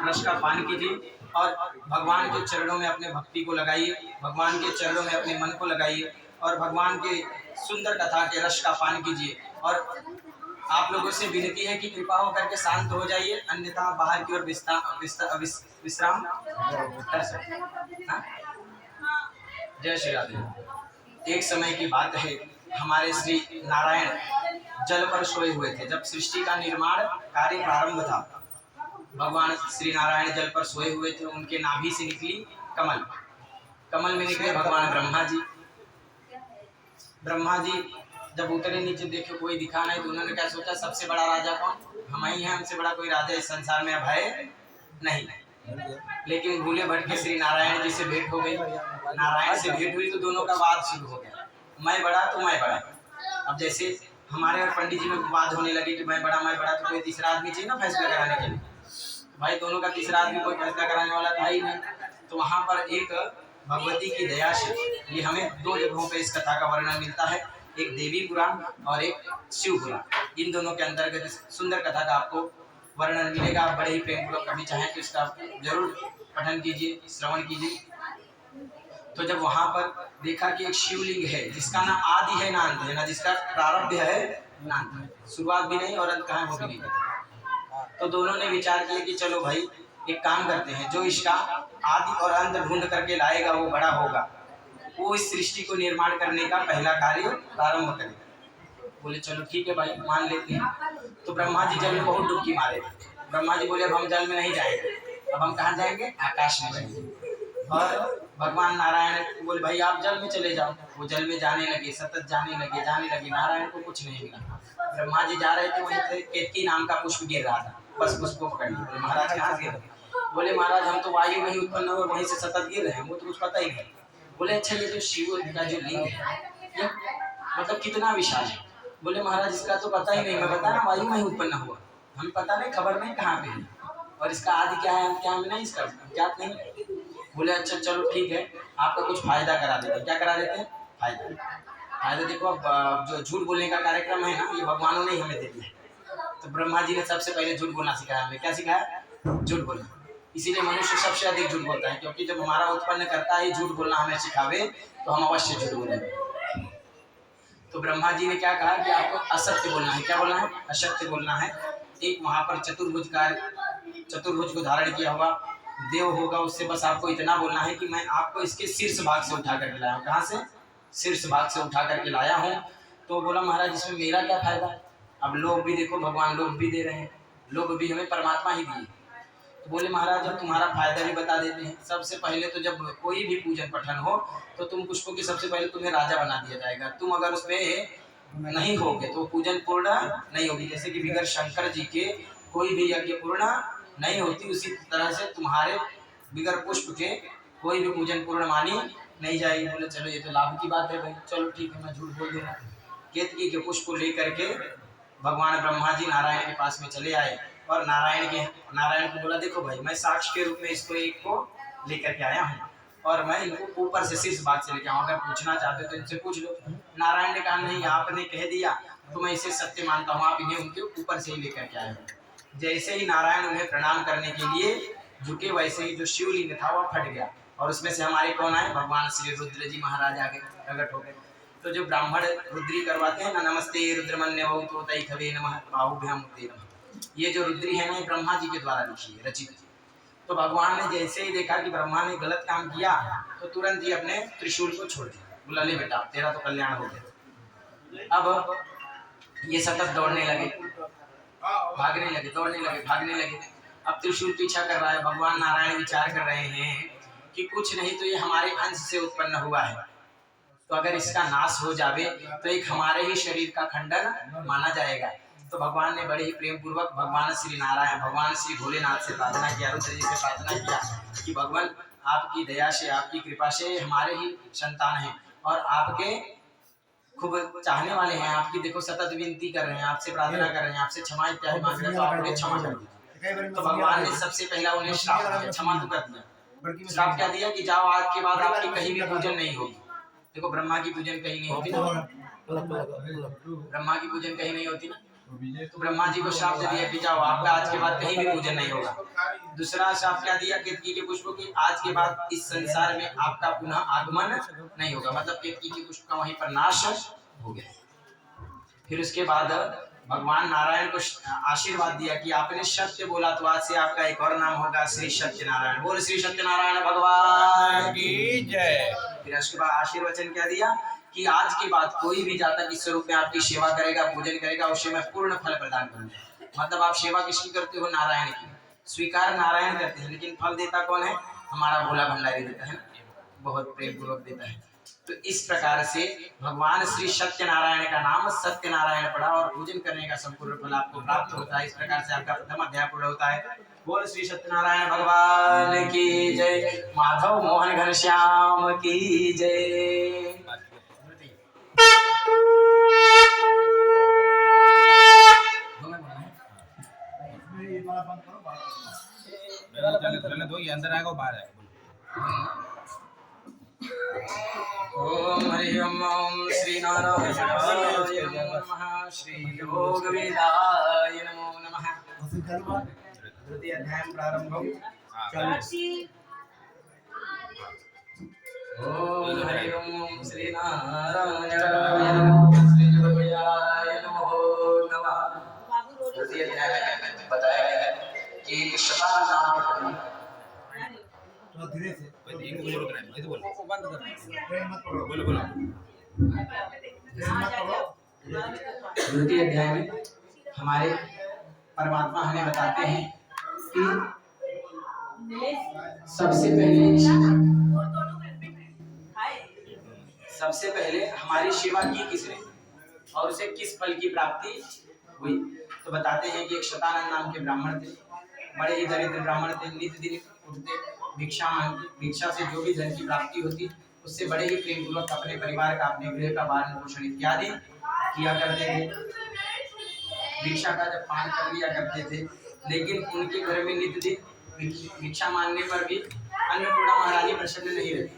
रस का पान कीजिए और भगवान के चरणों में अपने भक्ति को लगाइए, भगवान के चरणों में अपने मन को लगाइए और भगवान के सुंदर कथा के रस का पान कीजिए। और आप लोगों से विनती है कि कृपा हो करके शांत हो जाइए, अन्यथा बाहर की ओर विश्राम कर सकते हैं। हाँ? जय श्री राधे। एक समय की बात है, हमारे श्री नारायण जल पर सोए हुए थे। जब सृष्टि का निर्माण कार्य प्रारंभ था, भगवान श्री नारायण जल पर सोए हुए थे। उनके नाभि से निकली कमल, कमल में निकले भगवान ब्रह्मा जी। ब्रह्मा जी जब उतरे नीचे, देखे कोई दिखा नहीं, तो उन्होंने क्या सोचा, सबसे बड़ा राजा कौन, हम ही हैं, हमसे बड़ा कोई राजा इस संसार में अब है नहीं। लेकिन भूले भटके श्री नारायण जी से भेंट हो गई। नारायण से भेंट हुई तो दोनों का वाद शुरू हो गया, मैं बड़ा तो मैं बड़ा। अब जैसे हमारे और पंडित जी में वाद होने लगे कि मैं बड़ा, तो कोई तीसरा आदमी चाहिए ना फैसला कराने के लिए। भाई दोनों का तीसरा आदमी कोई फैसला कराने वाला था ही नहीं। तो वहाँ पर एक भगवती की दया से, ये हमें दो जगहों पे इस कथा का वर्णन मिलता है, एक देवी पुराण और एक शिव पुराण। इन दोनों के अंतर्गत सुंदर कथा का आपको वर्णन मिलेगा। आप बड़े ही प्रेम पूर्वक कभी चाहें तो इसका जरूर पठन कीजिए, श्रवण कीजिए। तो जब वहां पर देखा कि एक शिवलिंग है जिसका ना आदि है ना अंत है, ना जिसका प्रारब्ध है ना अंत है, शुरुआत भी नहीं और अंत कहाँ वो भी नहीं करता। तो दोनों ने विचार किया कि चलो भाई एक काम करते हैं, जो इसका आदि और अंत ढूंढ करके लाएगा वो बड़ा होगा, वो इस सृष्टि को निर्माण करने का पहला कार्य प्रारंभ करेगा। बोले चलो ठीक है भाई, मान लेते हैं। तो ब्रह्मा जी जल में बहुत डुबकी मारे। ब्रह्मा जी बोले अब हम जल में नहीं जाएंगे, अब हम कहाँ जाएंगे, आकाश में जाएंगे। और भगवान नारायण बोले भाई आप जल में चले जाओ। वो जल में जाने लगे, सतत जाने लगे। नारायण को कुछ नहीं मिला। ब्रह्मा जी जा रहे थे, वहीं से केतकी नाम का पुष्प गिर रहा था, बस उसको पकड़ लिया। बोले महाराज कहाँ गिर रहे? बोले महाराज हम तो वायु में ही उत्पन्न हुए, वहीं से सतत गिर रहे हैं, वो तो कुछ पता ही नहीं। बोले अच्छा ये जो शिव का जो लिंग है ये मतलब कितना विशाल है? बोले महाराज इसका तो पता ही नहीं, मैं बता ना वायु में ही उत्पन्न हुआ, हमें पता नहीं, खबर नहीं कहाँ पे है, और इसका आदि क्या है क्या हमें नहीं इसका ज्ञात नहीं। बोले अच्छा चलो ठीक है, आपका कुछ फायदा करा देते। क्या करा देते हैं? फायदा देखो, अब जो झूठ बोलने का कार्यक्रम है ना, ये भगवानों ने ही हमें दे दिया। तो ब्रह्मा जी ने सबसे पहले झूठ बोलना सिखाया हमें। क्या सिखाया? झूठ बोलना। इसीलिए मनुष्य सबसे अधिक झूठ बोलता है, क्योंकि जब हमारा उत्पन्न करता ही झूठ बोलना हमें सिखावे तो हम अवश्य झूठ बोलेंगे। तो ब्रह्मा जी ने क्या कहा कि आपको असत्य बोलना है। क्या बोलना है? असत्य बोलना है। एक वहां पर चतुर्भुज को धारण किया हुआ देव होगा, उससे बस आपको इतना बोलना है कि मैं आपको इसके शीर्ष भाग से उठा करके लाया हूँ। कहाँ से? शीर्ष भाग से उठा करके लाया हूँ। तो बोला महाराज इसमें मेरा क्या फायदा? अब लोग भी देखो, भगवान लोग भी दे रहे हैं, लोग भी हमें परमात्मा ही दिए। तो बोले महाराज जब तुम्हारा फायदा भी बता देते हैं, सबसे पहले तो जब कोई भी पूजन पठन हो तो तुम पुष्पों की सबसे पहले तुम्हें राजा बना दिया जाएगा। तुम अगर उसमें नहीं होगे तो पूजन पूर्ण नहीं होगी। जैसे कि बिगर शंकर जी के कोई भी यज्ञ पूर्ण नहीं होती, उसी तरह से तुम्हारे बिगर पुष्प के कोई भी पूजन पूर्ण मानी नहीं जाएगी। बोले चलो ये तो लाभ की बात है भाई, चलो ठीक है मैं झूठ बोल दूंगा। केतकी के पुष्प को लेकर के भगवान ब्रह्मा जी नारायण के पास में चले आए और नारायण को बोला देखो भाई मैं साक्ष्य के रूप में इसको एक को लेकर के आया हूँ और मैं इनको ऊपर से शीर्ष भाग से लेके आऊँ, अगर पूछना चाहते हो तो इनसे पूछ लो। नारायण ने कहा नहीं, आपने कह दिया तो मैं इसे सत्य मानता हूँ, आप इन्हें उनके ऊपर से ही लेकर के आए हो। जैसे ही नारायण उन्हें प्रणाम करने के लिए झुके, वैसे ही जो शिवलिंग था वह फट गया और उसमें से हमारे कौन आए? भगवान श्री रुद्र जी महाराज आगे प्रकट हो गए। तो जो ब्राह्मण रुद्री करवाते हैं ना, नमस्ते रुद्रमन्यवतैखवे नमः बाहुभ्यां मुक्ते नमः, ये जो रुद्री है ना ये ब्रह्मा जी के द्वारा लिखी है, रचित है। तो भगवान ने जैसे ही देखा कि ब्रह्मा ने गलत काम किया तो तुरंत ही अपने त्रिशूल को छोड़ दिया। बोला ले बेटा तेरा तो कल्याण हो गया। अब ये सतत दौड़ने लगे, भागने लगे, दौड़ने लगे, भागने लगे। अब त्रिशूल पीछा कर रहा है। भगवान नारायण विचार कर रहे हैं कि कुछ नहीं तो ये हमारे अंश से उत्पन्न हुआ है, तो अगर इसका नाश हो जावे तो एक हमारे ही शरीर का खंडन माना जाएगा। तो भगवान ने बड़े ही प्रेम पूर्वक भगवान श्री नारायण, भगवान श्री भोलेनाथ से प्रार्थना किया, रुद्र जी से प्रार्थना किया कि भगवान आपकी दया से, आपकी कृपा से हमारे ही संतान हैं और आपके खूब चाहने वाले हैं, आपकी देखो सतत विनती कर रहे हैं, आपसे प्रार्थना कर रहे हैं, आपसे क्षमा इत्यादि मांग रहे हैं, तो आप उन्हें क्षमा कर दीजिए। तो भगवान ने सबसे पहला उन्हें श्राप दिया, क्षमा तो कर दिया। श्राप क्या दिया कि जाओ आज के बाद आपकी कहीं भी पूजन नहीं होगी। देखो ब्रह्मा की पूजन कहीं नहीं होती ना, ब्रह्मा की पूजन कहीं नहीं होती ना, तो ब्रह्मा जी को श्राप दे दिया कि जाओ, आपका आज के बाद कहीं भी पूजन नहीं होगा। दूसरा श्राप क्या दिया केतकी के पुष्प की, आज के बाद इस संसार में आपका पुनः आगमन नहीं होगा, मतलब केतकी के पुष्प का वहीं पर नाश हो गया। फिर उसके बाद भगवान नारायण को आशीर्वाद दिया कि आपने सत्य बोला तो आज से आपका एक और नाम होगा श्री सत्यनारायण। बोल श्री सत्यनारायण भगवान की जय। फिर उसके बाद आशीर्वचन क्या दिया कि आज के बाद कोई भी जातक इस स्वरूप में आपकी सेवा करेगा, पूजन करेगा, उसे मैं पूर्ण फल प्रदान करूंगा। मतलब आप सेवा किसकी करते हो? नारायण की। स्वीकार नारायण करते हैं, लेकिन फल देता कौन है? हमारा भोला भंडारी देता है, बहुत प्रेम पूर्वक देता है। तो इस प्रकार से भगवान श्री सत्यनारायण का नाम सत्यनारायण पड़ा और पूजन करने का संपूर्ण फल आपको प्राप्त होता है। इस प्रकार से आपका प्रथम अध्याय पूर्ण होता है। बोल श्री सत्यनारायण भगवान की जय। माधव मोहन घनश्याम की जय। दो ये अंदर आएगा बाहर आएगा। ओम हरि ओम श्री नारायणाय नमः श्री योग वेदाय नमो नमः। तृतीय अध्याय प्रारंभ। ओम हरि ओम श्री नारायणाय नमः श्री योग वेदाय नमो नमः। तृतीय अध्याय में बताया गया है कि शतान नाम तो धीरे से बंद कर बोलो। द्वितीय अध्याय में हमारे परमात्मा हमें बताते हैं कि सबसे पहले हमारी सेवा की किसने और उसे किस फल की प्राप्ति हुई। तो बताते हैं कि एक शतानंद नाम के ब्राह्मण थे, बड़े ही दरिद्र ब्राह्मण थे। नित्य दिन उठते, भिक्षा मांगते, भिक्षा से जो भी धन की प्राप्ति होती उससे बड़े ही प्रेम पूर्वक अपने परिवार का, अपने गृह का पालन पोषण इत्यादि किया करते थे। भिक्षा का जब पान कर लिया करते थे, लेकिन उनके घर में नित्य दिन भिक्षा मांगने पर भी अन्नपूर्णा महारानी प्रसन्न नहीं रहती।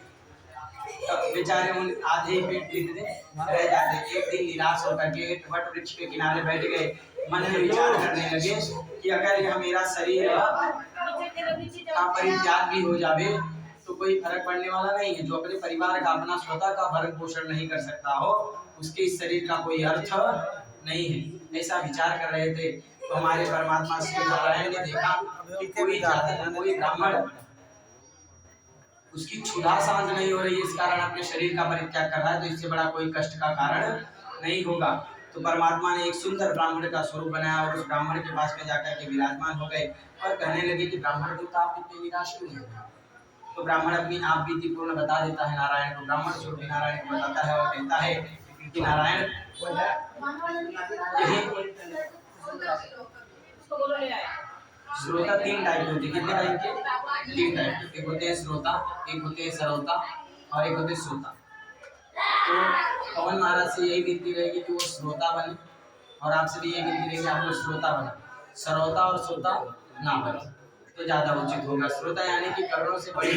तब बेचारे उन आधे ही पेट रह जाते। एक दिन निराश होकर के वट वृक्ष के किनारे बैठ गए, मन में विचार करने लगे कि अगर यह मेरा शरीर का परित्याग भी हो जावे तो कोई फर्क पड़ने वाला नहीं है। जो अपने परिवार का, अपना स्वतः का भरण पोषण नहीं कर सकता हो, उसके इस शरीर का कोई अर्थ नहीं है। ऐसा विचार कर रहे थे तो हमारे परमात्मा श्री नारायण ने देखा कि कोई जाति, कोई ब्राह्मण उसकी क्षुधा शांत नहीं हो रही है, इस कारण अपने शरीर का परित्याग कर रहा है, तो इससे बड़ा कोई कष्ट का कारण नहीं होगा। तो परमात्मा ने एक सुंदर ब्राह्मण का स्वरूप बनाया और उस ब्राह्मण के पास में जाकर के विराजमान हो गए और कहने लगे कि ब्राह्मण देवता आप इतने निराश क्यों हैं? तो ब्राह्मण अपनी आप बीती पूर्ण बता देता है नारायण को। ब्राह्मण स्वरूप नारायण को बताता है और कहता है कि नारायण श्रोता तीन टाइप के होते हैं। कितने टाइप के? तीन टाइप के। एक होते हैं श्रोता, एक होते हैं श्रोता और एक होते हैं श्रोता। तो पवन महाराज से यही विनती रहेगी कि वो श्रोता बने और आपसे भी यही विनती रहेगी आप लोग श्रोता बने, श्रोता और श्रोता ना बने तो ज्यादा उचित होगा। श्रोता यानी कि कर्णों से बड़ी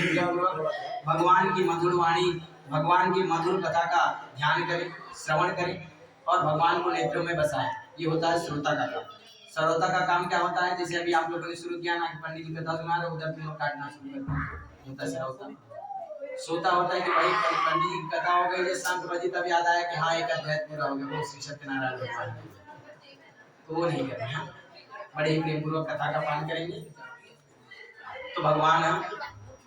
भगवान की मधुर वाणी, भगवान की मधुर कथा का ध्यान करें, श्रवण करें और भगवान को नेत्रों में बसाएं। ये होता है श्रोता का काम। श्रोता का काम क्या होता है? जैसे अभी आप लोगों ने शुरू किया ना कि पंडित की कथा सुना रहे, उधर तुम काटना शुरू कर होता है श्रोता। सोता होता है कि भाई पंडित की कथा हो गई, जैसे शांत बजी तब याद आया कि हाँ एक अध्याय पूरा हो गया, वो श्री सत्यनारायण भगवान, तो वो नहीं कर रहे हैं। बड़े ही प्रेम पूर्वक कथा का पालन करेंगे तो भगवान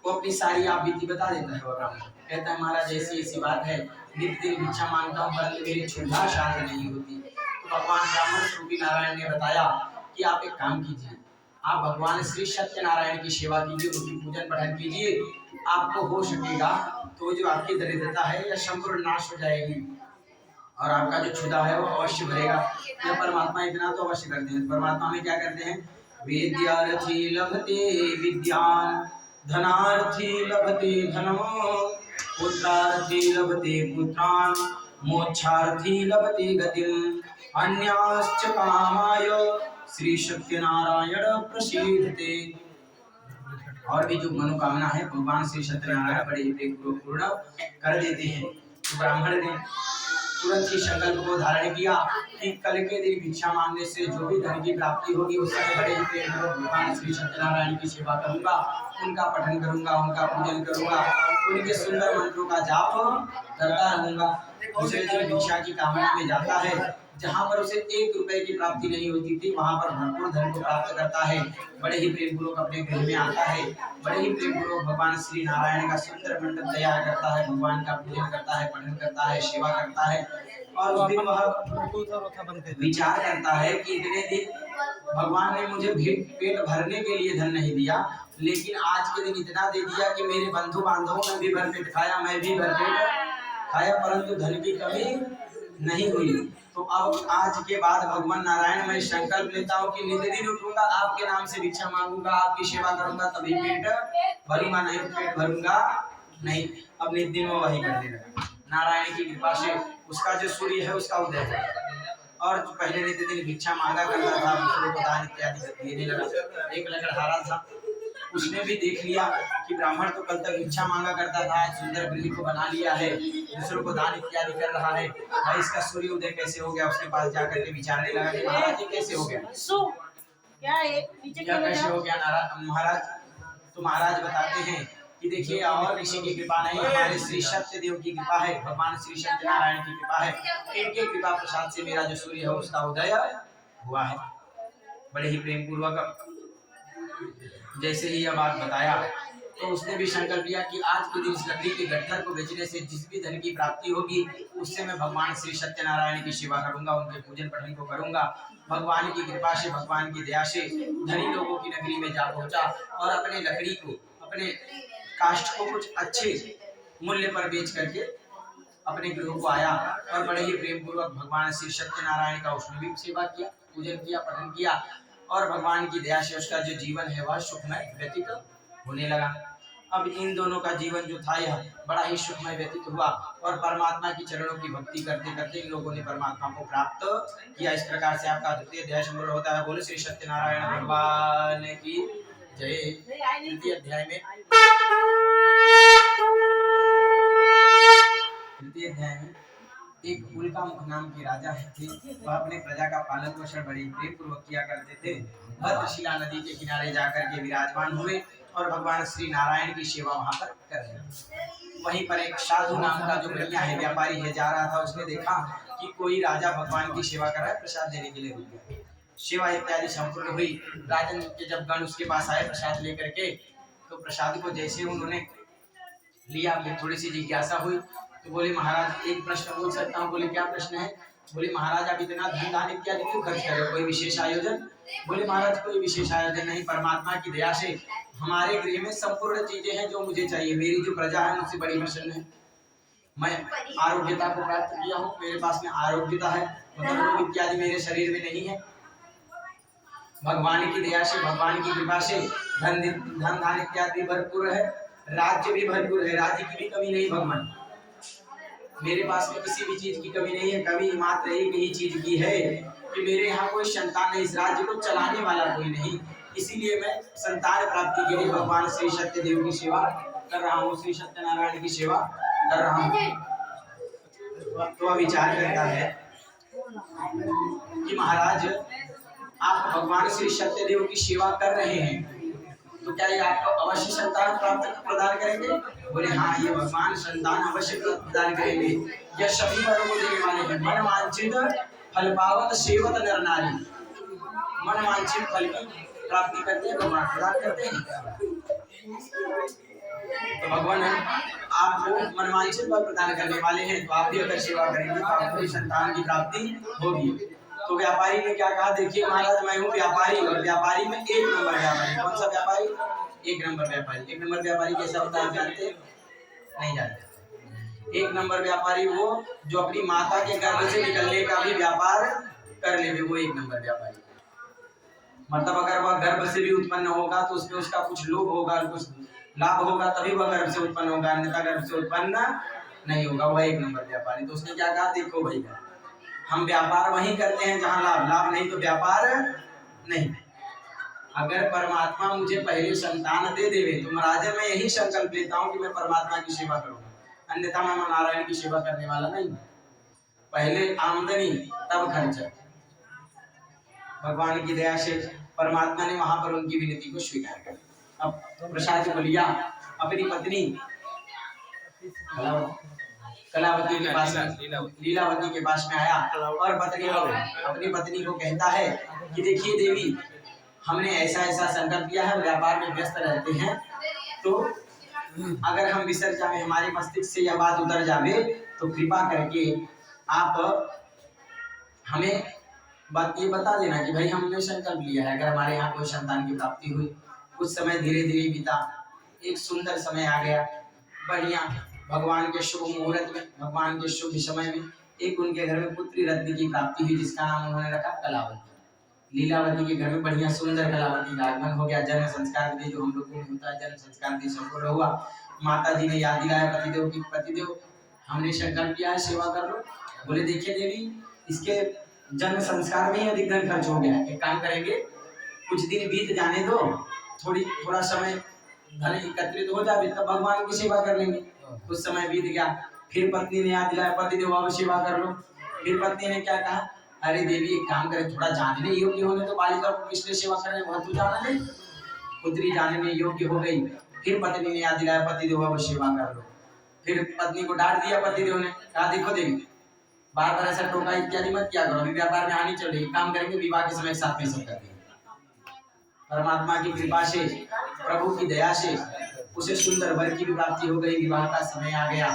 को अपनी सारी आप बीती बता देता है। वो ब्राह्मण कहता है महाराज ऐसी ऐसी बात है, नित्य दिन भिक्षा मांगता हूँ परंतु मेरी क्षुधा शांत नहीं होती। तो भगवान ब्राह्मण स्वरूपी नारायण ने बताया कि आप एक काम कीजिए, आप भगवान श्री सत्यनारायण की सेवा कीजिए, उनकी पूजन पठन कीजिए, आपको हो सकेगा तो जो आपकी दरिद्रता है यह संपूर्ण नाश हो जाएगी और आपका जो क्षुधा है वो अवश्य भरेगा। यह परमात्मा इतना तो अवश्य करते हैं। परमात्मा में क्या करते हैं? विद्यार्थी लभते विद्यान, धनार्थी लभते धनम, पुत्रार्थी लभते पुत्रान, मोक्षार्थी लभते गतिम, अन्याश्च कामाय श्री सत्यनारायण प्रसीदते। और भी जो मनोकामना है भगवान श्री सत्यनारायण बड़े पूर्ण कर देते हैं। तो ब्राह्मण ने तुरंत ही संकल्प को धारण किया कि कल के दिन भिक्षा मांगने से जो भी धन की प्राप्ति होगी उस समय बड़े ही प्रेम पूर्वक भगवान श्री सत्यनारायण की सेवा करूंगा, उनका पठन करूंगा, उनका पूजन करूंगा, उनके सुंदर मंत्रों का जाप करता रहूंगा। दूसरे दिन भिक्षा की कामना में जाता है, जहाँ पर उसे 1 रुपए की प्राप्ति नहीं होती थी वहां पर भरपूर धन को प्राप्त करता है। बड़े ही प्रेम पूर्वक अपने घर में आता है, बड़े ही प्रेम पूर्वक भगवान श्री नारायण का सुंदर मंडप तैयार करता है, भगवान का पूजन करता है, पठन करता है, सेवा करता है। और उस दिन वह विचार करता है कि इतने दिन भगवान ने मुझे पेट भरने के लिए धन नहीं दिया, लेकिन आज के दिन इतना दे दिया कि मेरे बंधु बांधवों ने भी भरपेट खाया, मैं भी भरपेट खाया, परंतु धन की कमी नहीं हुई। तो अब आज के बाद भगवान नारायण मैं संकल्प लेता हूँ कि नित दिन उठूंगा, आपके नाम से भिक्षा मांगूंगा, आपकी सेवा करूंगा, तभी पेट भरूंगा, नहीं पेट भरूंगा नहीं। अब नित दिन वो वही करने लगा। नारायण की कृपा से उसका जो सूर्य है उसका उदय हो, और जो पहले नित दिन भिक्षा मांगा करता था, दूसरों को दान इत्यादि देने लगा। एक लकड़हारा था, उसने भी देख लिया कि ब्राह्मण तो कल तक भिक्षा मांगा करता था, सुंदर गृह को बना लिया है, दूसरों को दान इत्यादि कर रहा है, भाई इसका सूर्य उदय कैसे हो गया। उसके पास जाकर के विचारने लगा कि महाराज ये कैसे हो गया, क्या कैसे हो गया महाराज। तो महाराज बताते हैं कि देखिए और किसी की कृपा नहीं, हमारे श्री सत्यदेव की कृपा है, भगवान श्री सत्यनारायण की कृपा है, इनके कृपा प्रसाद से मेरा जो सूर्य है उसका उदय हुआ है। बड़े ही प्रेम पूर्वक जैसे ही यह बात बताया तो उसने भी संकल्प लिया कि आज के दिन इस लकड़ी के गट्ठर को बेचने से जिस भी धन की प्राप्ति होगी उससे मैं भगवान श्री सत्यनारायण की सेवा करूंगा, उनके पूजन पठन को करूंगा। भगवान की कृपा से, भगवान की दया से धनी लोगों की नगरी में जा पहुंचा और अपने लकड़ी को, अपने काष्ठ को कुछ अच्छे मूल्य पर बेच करके अपने गृह को आया और बड़े ही प्रेम पूर्वक भगवान श्री सत्यनारायण का उसने भी सेवा किया, पूजन किया, पठन किया, और भगवान की दया से उसका जो जीवन है वह सुखमय व्यतीत होने लगा। अब इन दोनों का जीवन जो था यह बड़ा ही सुखमय व्यतीत हुआ और परमात्मा की चरणों की भक्ति करते करते इन लोगों ने परमात्मा को प्राप्त किया। इस प्रकार से आपका द्वितीय अध्याय संपूर्ण होता है। बोले श्री सत्यनारायण भगवान की जय। तृतीय अध्याय में एक उल्का मुख नाम के राजा थे। वह अपने प्रजा का पालन पोषण बड़ी प्रेम पूर्वक किया करते थे। भद्रशिला नदी के किनारे जाकर के विराजमान हुए और भगवान श्री नारायण की सेवा वहां पर कर रहे। वहीं पर एक साधु नाम का जो बढ़िया है व्यापारी है जा रहा था। उसने देखा कि कोई राजा भगवान की सेवा कर रहा है, प्रसाद देने के लिए रुक गया। सेवा इत्यादि संपूर्ण हुई। राजन के जब गण उसके पास आए प्रसाद लेकर के, तो प्रसाद को जैसे उन्होंने लिया, थोड़ी सी जिज्ञासा हुई तो बोले महाराज एक प्रश्न पूछ सकता हूँ। बोले क्या प्रश्न है? बोले महाराज आप इतना धन दान इत्यादि क्यों खर्च कर रहे हो, कोई विशेष आयोजन? बोले महाराज कोई विशेष आयोजन नहीं, परमात्मा की दया से हमारे गृह में संपूर्ण चीजें हैं जो मुझे चाहिए। मेरी जो प्रजा है मुझसे बड़ी प्रसन्न है। मैं आरोग्यता को प्राप्त किया हूँ, मेरे पास में आरोग्यता है, मतलब रोग इत्यादि मेरे शरीर में नहीं है। भगवान की दया से, भगवान की कृपा से धन धान इत्यादि भरपूर है, राज्य भी भरपूर है, राज्य की भी कमी नहीं। भगवान मेरे पास में किसी भी चीज की कमी नहीं है। कमी मात्र एक ही चीज की है कि मेरे यहाँ कोई संतान नहीं, इस राज्य को चलाने वाला कोई नहीं। इसीलिए मैं संतान प्राप्ति के लिए भगवान श्री सत्यदेव की सेवा कर रहा हूँ, श्री सत्यनारायण की सेवा कर रहा हूँ। तो वह विचार करता है कि महाराज आप भगवान श्री सत्यदेव की सेवा कर रहे हैं तो क्या ये आपको अवश्य संतान प्राप्त प्रदान करेंगे? बोले हाँ, ये भगवान संतान अवश्य प्रदान करेंगे। यह सभी वरों को देने वाले हैं। मन वांछित फल पावत सेवत नर नारी। मन वांछित फल की प्राप्ति करते हैं, भगवान प्रदान करते हैं। तो भगवान आपको मनवांछित फल प्रदान करने वाले हैं, तो आप भी अगर सेवा करेंगे तो आपको संतान की प्राप्ति होगी। तो व्यापारी ने क्या कहा? देखिए महाराज मैं हूँ व्यापारी, और व्यापारी में 1 नंबर व्यापारी। कौन सा व्यापारी? 1 नंबर व्यापारी। 1 नंबर व्यापारी कैसा होता है जानते? नहीं जानते। 1 नंबर व्यापारी वो जो अपनी माता के गर्भ से निकलने का भी व्यापार कर ले, वो 1 नंबर व्यापारी। मतलब अगर वह गर्भ से भी उत्पन्न होगा तो उसमें उसका कुछ लोभ होगा, कुछ लाभ होगा, तभी वह गर्भ से उत्पन्न होगा, अन्यथा गर्भ से उत्पन्न नहीं होगा। वह 1 नंबर व्यापारी। तो उसने क्या कहा? देखो भैया हम व्यापार वहीं करते हैं जहाँ लाभ नहीं तो व्यापार नहीं। अगर परमात्मा मुझे पहले संतान दे देवे तो महाराज मैं यही संकल्प लेता हूँ कि मैं परमात्मा की सेवा करूँगा, अन्यथा मैं नारायण की सेवा करने वाला नहीं। पहले आमदनी तब खर्चा। भगवान की दया से परमात्मा ने वहां पर उनकी विनती को स्वीकार कर लिया। अब प्रसाद को लिया, अपनी पत्नी कलावती के पास, लीलावती के पास में आया और अपनी पत्नी को कहता है कि देखिए देवी, हमने ऐसा ऐसा संकल्प किया है, व्यापार में व्यस्त रहते हैं, तो अगर हम विसर जाए, हमारे मस्तिष्क से यह बात उतर जावे, तो कृपा करके आप हमें बात ये बता देना कि भाई हमने संकल्प लिया है, अगर हमारे यहाँ कोई संतान की प्राप्ति हुई। कुछ समय धीरे धीरे बीता, एक सुंदर समय आ गया, बढ़िया, भगवान के शुभ मुहूर्त में, भगवान के शुभ समय में एक उनके घर में पुत्री रत्न की प्राप्ति हुई, जिसका नाम उन्होंने रखा कलावती। लीलावती के घर में बढ़िया सुंदर कलावती का आगमन हो गया। जन्म संस्कार विधि जो हम लोगों में होता है, जन्म संस्कार विधि संपूर्ण हुआ। माता जी ने याद दिलाया पतिदेव की, पतिदेव हमने संकल्प किया है, सेवा कर लो। बोले देखिए देवी, इसके जन्म संस्कार में ही अधिक धन खर्च हो गया है, एक काम करेंगे, कुछ दिन बीत जाने दो, थोड़ा समय धन एकत्रित हो जाए, तब भगवान की सेवा कर लेंगे। कुछ समय बीत गया, फिर पत्नी ने याद दिलाया पतिदेव अब सेवा कर लो। फिर पत्नी ने क्या कहा, अरे देवी एक काम करें, थोड़ा जानने योग्य होने तो बालिका को किसने सेवा करें, बहुत तो जाना नहीं। पुत्री जानने योग्य हो गई, फिर पत्नी ने याद दिलाया पतिदेव अब सेवा कर लो। फिर पत्नी को डांट दिया पतिदेव ने, कहा देखो देवी, बार बार ऐसा टोका इत्यादि मत किया करो, अभी व्यापार में हानि चल रही है, काम करेंगे, विवाह के समय साथ में सब कर देंगे। परमात्मा की कृपा से, प्रभु की दया से उसे सुंदर वर की भी प्राप्ति हो गई, विवाह का समय आ गया,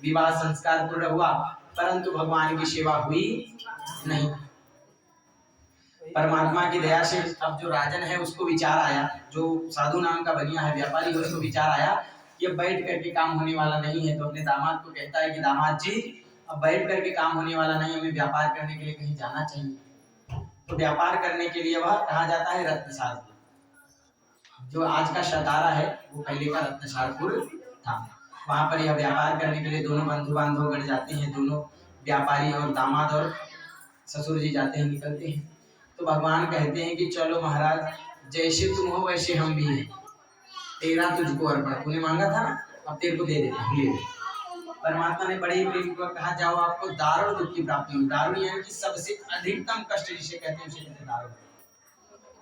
विवाह संस्कार पूर्ण हुआ, परंतु भगवान की सेवा हुई नहीं। परमात्मा की दया से अब जो राजन है उसको विचार आया, जो साधु नाम का बनिया है व्यापारी, उसको विचार आया कि अब बैठ करके काम होने वाला नहीं है, तो अपने दामाद को कहता है कि दामाद जी, अब बैठ करके काम होने वाला नहीं, हमें व्यापार करने के लिए कहीं जाना चाहिए। तो व्यापार करने के लिए वह कहा जाता है रत्नसार। जो आज का सतारा है वो पहले का रत्नसारपुर था। वहां पर यह व्यापार करने के लिए दोनों बंधु बांधव गढ़ जाते हैं, दोनों व्यापारी और दामाद और ससुर जी जाते हैं, निकलते हैं। तो भगवान कहते हैं कि चलो महाराज, जैसे तुम हो वैसे हम भी हैं, तेरा तुझको अर्पण, तूने मांगा था ना, अब तेरे को दे देते हैं। परमात्मा ने बड़े ही प्रेम को कहा, जाओ आपको दारुण दुख की प्राप्ति हुई। दारुण यानी कि सबसे अधिकतम कष्ट जिसे कहते हैं, उसे कहते हैं दारुण।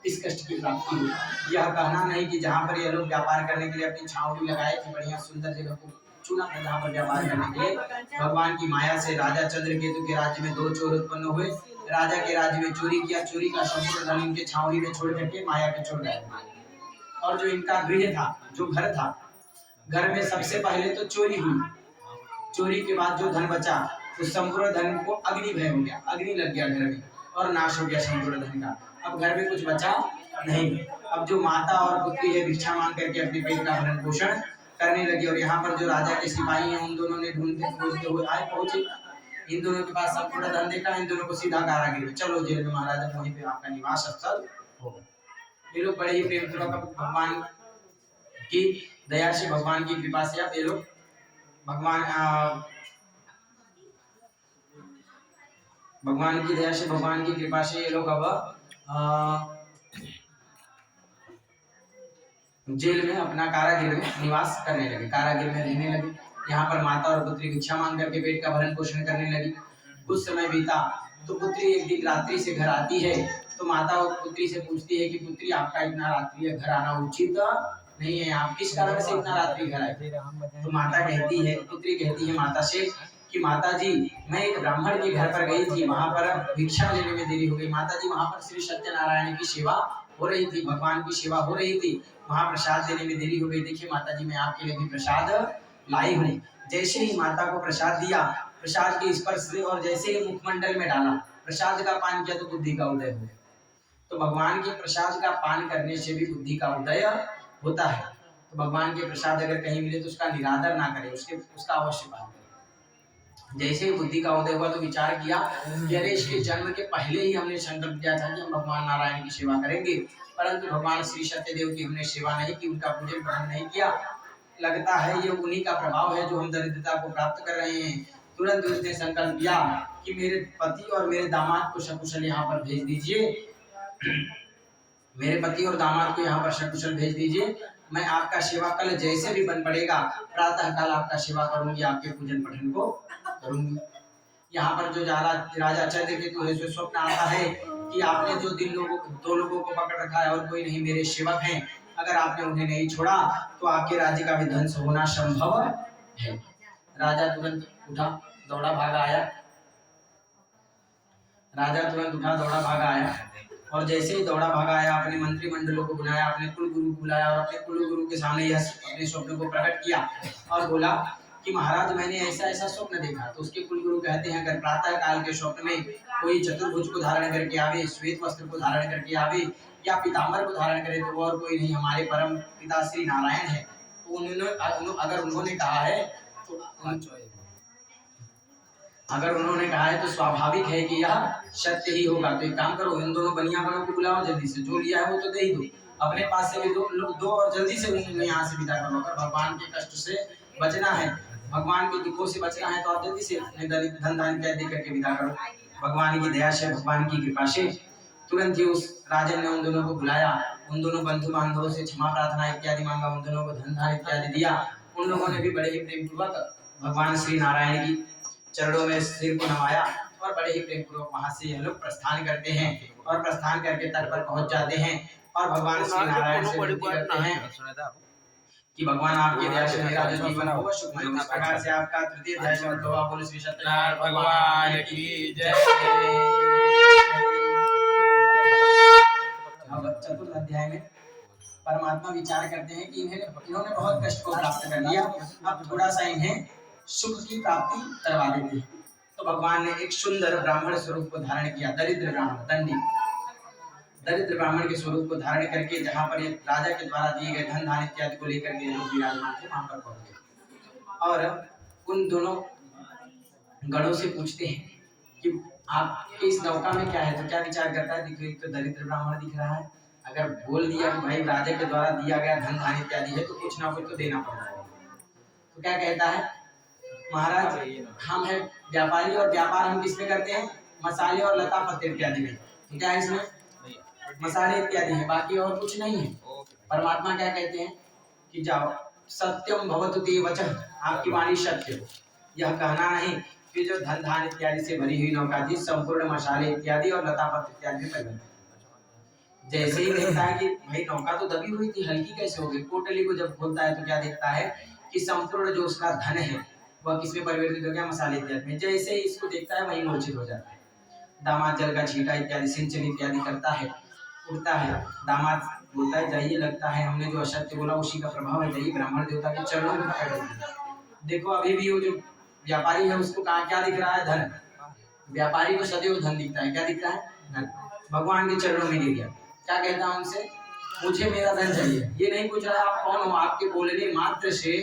इस कष्ट की प्राप्ति हुई। यह कहना नहीं कि जहाँ पर ये लोग व्यापार करने के लिए अपनी छावनी लगाए थे, बढ़िया सुंदर जगह को चुना था जहाँ पर व्यापार करने के लिए, भगवान की माया से राजा चंद्रकेतु के राज्य में 2 चोर उत्पन्न हुए। राजा के राज्य में चोरी किया, चोरी का संपूर्ण धन इनके छावनी में छोड़ करके माया के छोड़ गए। और जो इनका गृह था, जो घर था, घर में सबसे पहले तो चोरी हुई, चोरी के बाद जो धन बचा उस संपूर्ण धन को अग्नि भय हो गया, अग्नि लग गया घर में और नाश हो गया संपूर्ण धन का। अब घर में कुछ बचा नहीं। अब जो माता और पुत्री है भिक्षा मांग करके अपने पेट का भरण पोषण करने लगी। और यहाँ पर जो राजा के सिपाही हैं उन दोनों ने ढूंढते खोजते हुए आए, पहुंचे, इन दोनों के पास संपूर्ण धन देखा, इन दोनों को सीधा कारागृह में, चलो जेल में महाराजा, वहीं पे आपका निवास स्थल होगा। ये लोग बड़े ही प्रेम पूर्वक भगवान की दया से, भगवान की कृपा से, अब ये लोग भगवान की दया से, भगवान की कृपा से ये लोग अब जेल में, अपना कारागृह में निवास करने लगे, कारागृह में रहने लगे। यहाँ पर माता और पुत्री भिक्षा मांग करके पेट का भरण पोषण करने लगी। कुछ समय बीता तो पुत्री एक दिन रात्रि से घर आती है, तो माता और पुत्री से पूछती है कि पुत्री, आपका इतना रात्रि घर आना उचित नहीं है, आप किस कारण से इतना रात्रि घर आए? तो माता कहती है, पुत्री कहती है माता से कि माता जी, मैं एक ब्राह्मण के घर पर गई थी, वहां पर भिक्षा लेने में देरी हो गई। माता जी, वहां पर श्री सत्यनारायण की सेवा हो रही थी, भगवान की सेवा हो रही थी, वहां प्रसाद देने में देरी हो गई। देखिए माता जी, मैं आपके लिए भी प्रसाद लाई हूँ। जैसे ही माता को प्रसाद दिया, प्रसाद के स्पर्श से और जैसे ही मुखमंडल में डाला, प्रसाद का पान किया तो बुद्धि का उदय हो गया। तो भगवान के प्रसाद का पान करने से भी बुद्धि का उदय होता है। तो भगवान के प्रसाद अगर कहीं मिले तो उसका निरादर ना करे, उसका अवश्य पालन करे। जैसे ही बुद्धि का उदय हुआ तो विचार किया कि अरे, इसके जन्म के पहले ही हमने संकल्प किया था कि हम भगवान नारायण की सेवा करेंगे, परंतु भगवान श्री सत्यदेव की हमने सेवा नहीं की, उनका पूजन ग्रहण नहीं किया। लगता है ये उन्हीं का प्रभाव है जो हम दरिद्रता को प्राप्त कर रहे हैं। तुरंत उसने संकल्प किया कि मेरे पति और मेरे दामाद को सकुशल यहाँ पर भेज दीजिए, मेरे पति और दामाद को यहाँ पर सकुशल भेज दीजिए, मैं आपका सेवा कल जैसे भी बन पड़ेगा, प्रातः काल आपका सेवा करूंगी, आपके पूजन पठन को करूंगी। यहाँ पर जो राजा चंद्रकेतु है, जो स्वप्न आता है कि आपने जो दो लोगों को पकड़ रखा है और कोई नहीं मेरे सेवक हैं, अगर आपने उन्हें नहीं छोड़ा तो आपके राज्य का भी ध्वंस होना संभव है। राजा तुरंत उठा, दौड़ा भागा आया। राजा तुरंत उठा, दौड़ा भागा आया और जैसे ही दौड़ा भागा आया अपने मंत्रिमंडलों को बुलाया, अपने कुल गुरु को बुलाया और अपने कुल गुरु के सामने यह अपने स्वप्न को प्रकट किया और बोला कि महाराज मैंने ऐसा ऐसा स्वप्न देखा। तो उसके कुल गुरु कहते हैं अगर प्रातः काल के स्वप्न में कोई चतुर्भुज को धारण करके आवे, श्वेत वस्त्र को धारण करके आवे या पीताम्बर को धारण करे तो और कोई नहीं हमारे परम पिता श्री नारायण है। तो अगर उन्होंने कहा है तो स्वाभाविक है कि यह सत्य ही होगा। तो एक काम करो, इन दोनों बनियापनों को बुलाओ जल्दी से, जो लिया है वो तो दे ही दो, अपने पास से भी दो और जल्दी से उन्हें यहाँ से विदा करो। अगर भगवान के कष्ट से बचना है, भगवान के दुखों से बचना है तो आप जल्दी से अपने धन धान इत्यादि करके विदा करो। भगवान की दया से, भगवान की कृपा से तुरंत ही उस राजन ने उन दोनों को बुलाया, उन दोनों बंधु बांधवों से क्षमा प्रार्थना इत्यादि मांगा, उन दोनों को धन धान इत्यादि दिया। उन लोगों ने भी बड़े ही प्रेम पूर्वक भगवान श्री नारायण की चरणों में सिर को नवाया और बड़े ही प्रेम पूर्वक वहां से यह लोग प्रस्थान करते हैं और प्रस्थान करके तट पर पहुंच जाते हैं और भगवान श्री नारायण से विनती करते हैं कि भगवान आपकी दया से मेरा जो जीवन हो सुखमय। इस प्रकार से आपका तृतीय अध्याय समाप्त हुआ। बोलो श्री सत्यनारायण भगवान की जय। अब चतुर्थ अध्याय में परमात्मा विचार करते हैं कि इन्होंने बहुत कष्ट को प्राप्त कर लिया, अब थोड़ा सा इन्हें सुख की प्राप्ति करवा देते हैं। तो भगवान ने एक सुंदर ब्राह्मण स्वरूप को धारण किया, दरिद्र ब्राह्मण, दंडी दरिद्र ब्राह्मण के स्वरूप को धारण करके जहाँ पर ये राजा के द्वारा दिए गए धन धान इत्यादि को लेकर के लोग विराजमान थे वहां पर पहुंच गए और उन दोनों गणों से पूछते हैं कि आपके इस नौका में क्या है। तो क्या विचार करता है, देखो एक तो दरिद्र ब्राह्मण दिख रहा है, अगर बोल दिया कि भाई राजा के द्वारा दिया गया धन धान इत्यादि है तो कुछ ना कुछ तो देना पड़ेगा। तो क्या कहता है, महाराज हम है व्यापारी और व्यापार हम किसमें करते हैं, मसाले और लता पत्ते इत्यादि में। तो क्या है इसमें मसाले इत्यादि है, बाकी और कुछ नहीं है। परमात्मा क्या कहते हैं कि जाओ सत्यम भवतु ते वचः, आपकी वाणी सत्य हो, यह कहना नहीं कि जो धन धान इत्यादि से भरी हुई नौका थी संपूर्ण मसाले इत्यादि और लता पत्ते इत्यादि में परिवर्तित। जैसे ही देखता है कि भाई नौका तो दबी हुई थी, हल्की कैसे हो गई, पोटली को जब खोलता है तो क्या देखता है कि संपूर्ण जो उसका धन है वह किसमें परिवर्तित हो गया, मसाले इत्यादि में। जैसे ही इसको देखता है वही मूर्छित हो जाता है। दामाद जल का छींटा इत्यादि सिंचन इत्यादि करता है, उठता है, दामाद बोलता है जाइए, लगता है हमने जो असत्य बोला उसी का प्रभाव है, जाइए ब्राह्मण देवता के चरणों में पकड़ लीजिए। देखो अभी भी वो जो व्यापारी है उसको कहाँ क्या दिख रहा है, धन। व्यापारी को सदैव धन दिखता है, क्या दिखता है, धन। भगवान के चरणों में गिर गया, क्या कहता है उनसे, मुझे मेरा धन चाहिए। ये नहीं पूछ रहा है आप कौन हो, आपके बोलने मात्र से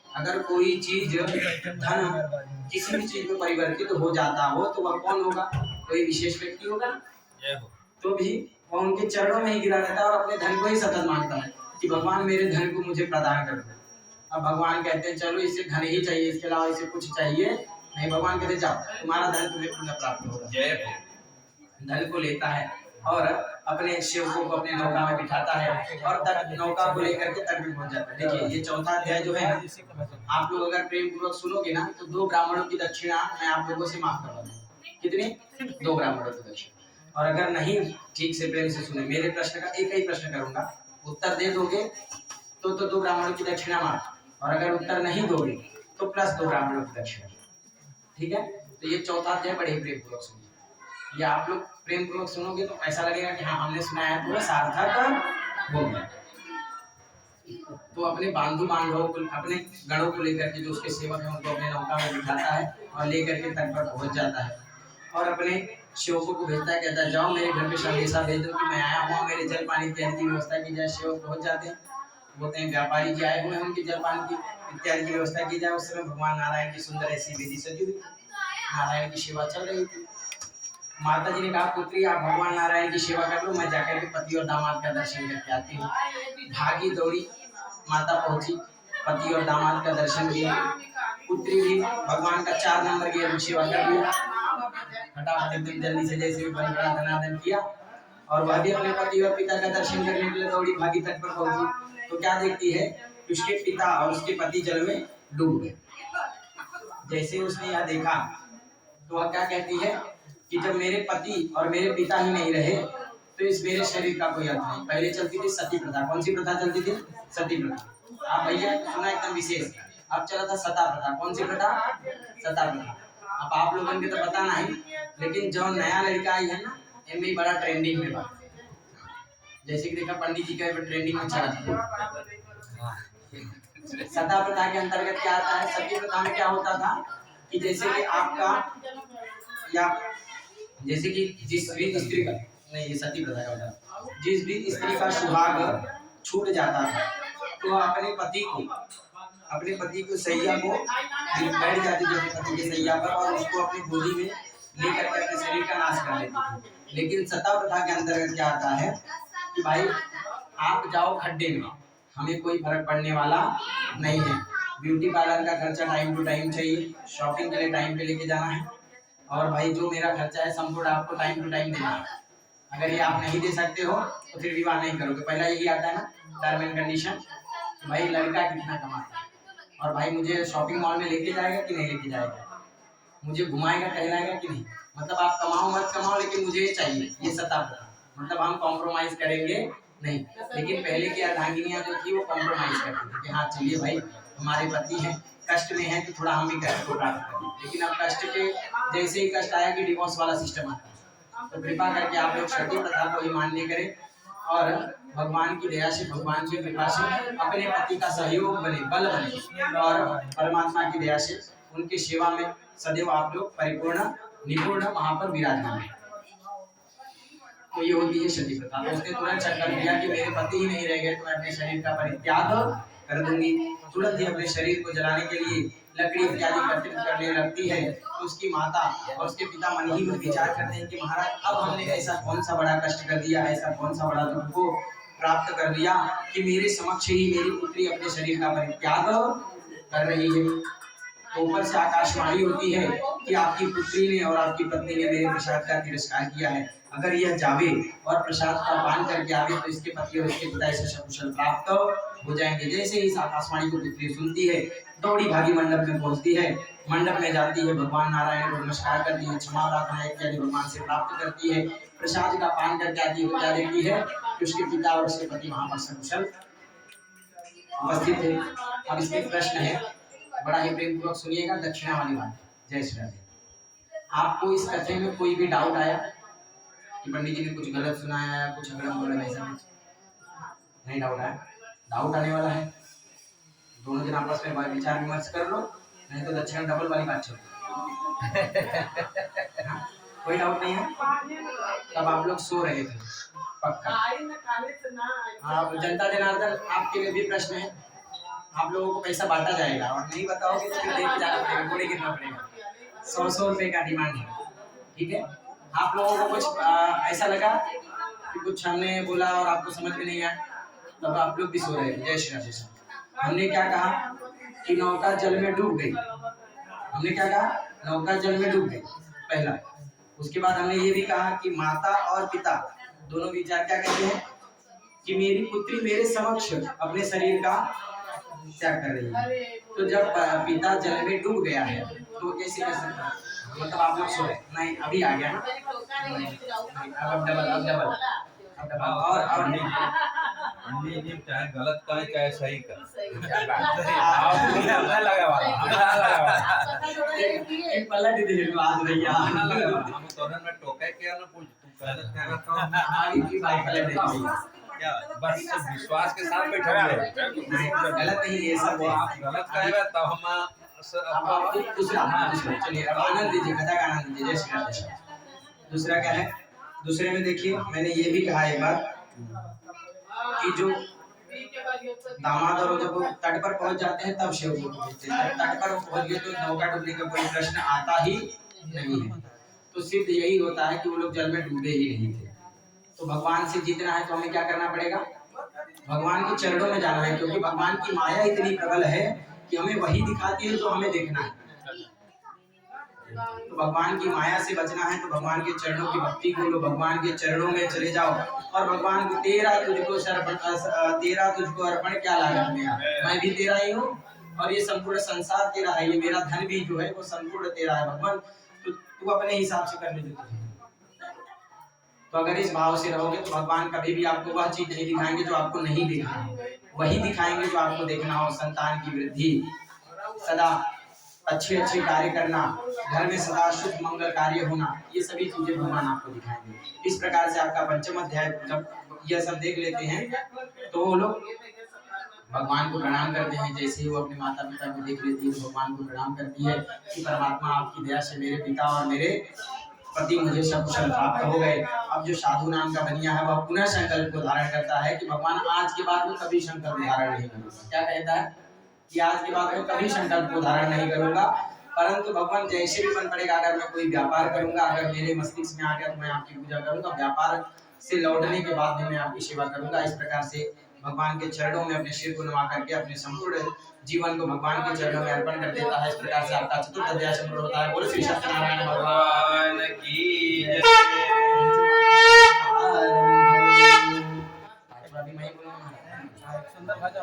अगर कोई चीज धन किसी भी चीज में परिवर्तित हो जाता हो तो वह कौन होगा, कोई विशेष व्यक्ति होगा, तो भी वह उनके चरणों में ही गिरा रहता है और अपने धन को ही सतत मांगता है कि भगवान मेरे धन को मुझे प्रदान कर दो। अब भगवान कहते हैं चलो इसे धन ही चाहिए, इसके अलावा इसे कुछ चाहिए नहीं। भगवान कहते जाओ तुम्हारा धन तुम्हें पुनः प्राप्त होगा। धन को लेता है और अपने सेवकों को अपने नौका में बिठाता है और तट नौका को लेकर के तट में पहुंच जाता है। देखिए ये चौथा अध्याय जो है आप लोग अगर प्रेम पूर्वक सुनोगे ना तो 2 ब्राह्मणों की दक्षिणा मैं आप लोगों से माफ करवा दूंगा। कितनी, 2 ब्राह्मणों की दक्षिणा। और अगर नहीं ठीक से प्रेम से सुने, मेरे प्रश्न का एक ही प्रश्न करूंगा, उत्तर दे दोगे तो 2 ब्राह्मणों की दक्षिणा माफ, और अगर उत्तर नहीं दोगे तो प्लस 2 ब्राह्मणों की दक्षिणा। ठीक है, तो ये चौथा अध्याय बड़े प्रेम पूर्वक सुनिए। ये आप लोग प्रेम पूर्वक सुनोगे तो ऐसा लगेगा कि हाँ हमने सुना है, पूरा सार्थक हो गया। तो अपने बांधु बांधवों को, अपने गणों को लेकर के जो उसके सेवक हैं उनको अपने नौका में बिठाता है और लेकर के तट पर पहुंच जाता है और अपने सेवकों को भेजता है, कहता है जाओ मेरे घर पे संदेशा भेज दो कि मैं आया हुआ, मेरे जल पानी इत्यादि की व्यवस्था की जाए। सेवक पहुंच जाते हैं, बोलते हैं व्यापारी जी आए हुए हैं, उनकी जल पानी की इत्यादि की व्यवस्था की जाए। उस समय भगवान नारायण की सुंदर ऐसी वेदी सजी हुई, नारायण की सेवा चल रही थी। माता जी ने कहा पुत्री आप भगवान नारायण की सेवा कर लो, मैं जाकर के पति और दामाद का दर्शन करके आती हूँ। भागी दौड़ी माता पहुंची, पति और दामाद का दर्शन किया। पुत्री भी भगवान का 4 नंबर की सेवा कर लिया, फटाफट एकदम जल्दी से, जैसे भी बड़ा धनाधन किया और वह भी अपने पति और पिता का दर्शन करने के लिए दौड़ी भागी तट पर पहुंची। तो क्या देखती है, उसके पिता और उसके पति जल में डूब गए। जैसे उसने यह देखा तो वह क्या कहती है कि जब मेरे पति और मेरे पिता ही नहीं रहे तो इस मेरे शरीर का कोई अर्थ नहीं। पहले चलती थी सती प्रथा। कौन सी प्रथा चलती थी? सती प्रथा। आप भैया सुना एकदम विशेष। अब चला था सता प्रथा। कौन सी प्रथा? सता प्रथा। अब आप लोगों को तो पता नहीं, लेकिन जो नया लड़का आई है ना, ये बड़ा ट्रेंडिंग में बात। जैसे कि देखा पंडित जी का ट्रेंडिंग में चला था। सता प्रथा के अंतर्गत क्या आता है? सती प्रथा में क्या होता था कि जैसे कि आपका या जैसे कि जिस भी स्त्री का, नहीं ये सती प्रथा का होता, जिस भी स्त्री का सुहाग छूट जाता था तो अपने पति को सैया को बैठ जाती थी अपने पति के सैया पर और उसको अपनी गोदी में लेकर के अपने शरीर का नाश कर लेती थी। लेकिन सता प्रथा के अंतर्गत क्या आता है कि भाई आप जाओ खड्डे में, हमें कोई फर्क पड़ने वाला नहीं है। ब्यूटी पार्लर का खर्चा टाइम टू टाइम चाहिए, शॉपिंग के लिए टाइम पे लेके जाना है, और भाई जो मेरा खर्चा है संपूर्ण आपको टाइम टू टाइम देना है। अगर ये आप नहीं दे सकते हो तो फिर विवाह नहीं करोगे। पहला यही आता है ना टर्म एंड कंडीशन, भाई लड़का कितना कमाता है और भाई मुझे शॉपिंग मॉल में लेके जाएगा कि नहीं लेके जाएगा, मुझे घुमाएगा टहलाएगा कि नहीं। मतलब आप कमाओ मत कमाओ लेकिन मुझे ये चाहिए, ये सता प्रथा। मतलब हम कॉम्प्रोमाइज करेंगे नहीं। लेकिन पहले की अर्धांगिनियां जो थी वो कॉम्प्रोमाइज करती थी कि हाँ चलिए भाई हमारे पति हैं, कष्ट में हैं तो थोड़ा हम भी कष्ट को प्राप्त करें। लेकिन अब कष्ट के जैसे ही कष्ट आया कि डिवोर्स वाला सिस्टम आता है। तो कृपा करके आप लोग सती प्रथा को ही मान्य करें और भगवान की दया से, भगवान की कृपा से अपने पति का सहयोग बने, बल बने, और परमात्मा की दया से उनकी सेवा में सदैव आप लोग परिपूर्ण निपुण वहां पर विराजमान है। तो ये होती है सती प्रथा। तो उसने तुरंत संकल्प लिया कि मेरे पति ही नहीं रह गए तो मैं अपने शरीर का परित्याग कर दूंगी। तुरंत ही अपने शरीर को जलाने के लिए लकड़ी इत्यादि एकत्रित करने लगती है। तो उसकी माता और उसके पिता मन ही में विचार करते हैं कि महाराज अब हमने ऐसा कौन सा बड़ा कष्ट कर दिया, ऐसा कौन सा बड़ा दुख को प्राप्त कर दिया कि मेरे समक्ष ही मेरी पुत्री अपने शरीर का परित्याग कर रही है। तो ऊपर से आकाशवाणी होती है कि आपकी पुत्री ने और आपकी पत्नी ने मेरे प्रसाद का तिरस्कार किया है। अगर यह जावे और प्रसाद का पान करके आवे तो इसके पति और इसके पिता इसे सकुशल प्राप्त हो जाएंगे। जैसे ही इस आकाशवाणी को पुत्री सुनती है दौड़ी भागी मंडप में पहुंचती है। मंडप में जाती है, भगवान नारायण को नमस्कार करती है, क्षमा प्रार्थना इत्यादि भगवान से प्राप्त करती है। प्रसाद का पान करके आती है तो क्या देखती है कि उसके पिता और उसके पति वहां पर सकुशल उपस्थित है। अब इसमें प्रश्न है, बड़ा ही प्रेम पूर्वक सुनिएगा, दक्षिणा वाली बात। जय श्री राधे। आपको इस कथे में कोई भी डाउट आया कि पंडित जी ने कुछ गलत सुनाया या कुछ अगड़म बगड़म ऐसा नहीं डाउट आया? डाउट आने वाला है, दोनों जन आपस में विचार विमर्श कर लो, नहीं तो दक्षिणा डबल वाली बात चल कोई डाउट नहीं है? तब आप लोग सो रहे थे पक्का। आप जनता जनार्दन आपके लिए भी प्रश्न है। आप लोगों को पैसा बांटा जाएगा और नहीं बताओगे तो फिर देख जाना पड़ेगा, गोली गिरना पड़ेगा। 100 रुपए का डिमांड है, ठीक है? आप लोगों को कुछ ऐसा लगा कि कुछ हमने बोला और आपको समझ में नहीं आया, तब आप लोग भी सो रहे थे। जय श्री राधे। हमने क्या कहा कि नौका जल में डूब गई। हमने क्या कहा? नौका जल में डूब गई, पहला। उसके बाद हमने ये भी कहा कि माता और पिता दोनों विचार क्या कहते हैं कि मेरी पुत्री मेरे समक्ष अपने शरीर का त्याग कर रही है। तो जब पिता जल में डूब गया है तो कैसे कर सकता है? मतलब आप लोग सोए नहीं, अभी आ गया ना, अब डबल और नहीं। पंडित जी चाहे गलत कहे चाहे सही कहे, हमने लगा वाला पलट दे आज भैया, हम तोरन में टोके के ना पूछ तू गलत कह रहा था, हमारी की बात पलट दे क्या बस विश्वास के साथ बैठे हुए नहीं, गलत नहीं है सब। आप गलत कह रहे तब हम अब दूसरा, चलिए अब आनंद दीजिए, कथा का आनंद दीजिए। जय श्री राधे। दूसरा क्या है? दूसरे में देखिए मैंने ये भी कहा एक बार कि जो दामाद और जब तट पर पहुंच जाते हैं तब शिव को पूछते हैं। तट पर पहुंच गए तो नौका डूबने का कोई प्रश्न आता ही नहीं है। तो सिर्फ यही होता है कि वो लोग जल में डूबे ही नहीं थे। तो भगवान से जीतना है तो हमें क्या करना पड़ेगा? भगवान के चरणों में जाना है, क्योंकि भगवान की माया इतनी प्रबल है कि हमें वही दिखाती है जो हमें देखना है। तो भगवान की माया से बचना है तो भगवान के चरणों की भक्ति को लो, भगवान के चरणों में चले जाओ और भगवान को तेरा तुझको अर्पण क्या लागत में, मैं भी तेरा ही हूँ और ये संपूर्ण संसार तेरा है, ये मेरा धन भी जो है वो संपूर्ण तेरा है भगवान। तो तू अपने हिसाब से करने दे तुझे। तो अगर इस भाव से रहोगे तो भगवान कभी भी आपको वह चीज नहीं दिखाएंगे जो आपको नहीं देखना है, वही दिखाएंगे जो आपको देखना हो। संतान की वृद्धि, सदा अच्छे अच्छे कार्य करना, घर में सदा शुभ मंगल कार्य होना, ये सभी चीजें भगवान आपको दिखाएंगे। इस प्रकार से आपका पंचम अध्याय जब यह सब देख लेते हैं तो वो लोग भगवान को प्रणाम करते हैं। जैसे ही वो अपने माता पिता को देख लेती है तो भगवान को प्रणाम करती है कि परमात्मा आपकी दया से मेरे पिता और मेरे पति मुझे सब कुशल प्राप्त हो गए। अब जो साधु नाम का बनिया है वह पुनः संकल्प को धारण करता है कि भगवान आज के बाद मैं कभी संकल्प को धारण नहीं करूंगा। क्या कहता है कि आज के बाद मैं कभी संकल्प को धारण नहीं करूंगा, परंतु भगवान जैसे भी मन पड़ेगा, अगर मैं कोई व्यापार करूंगा, अगर मेरे मस्तिष्क में आ गया तो मैं आपकी पूजा करूंगा, व्यापार से लौटने के बाद भी मैं आपकी सेवा करूंगा। इस प्रकार से भगवान के चरणों में अपने सिर को नवा करके अपने संपूर्ण जीवन को भगवान के चरणों में अर्पण कर देता है। इस प्रकार से आपका चतुर्थ अध्याय संपूर्ण होता है। बोलो श्री सत्यनारायण भगवान की जय। अभी मैं बोलूंगा सुंदर भजन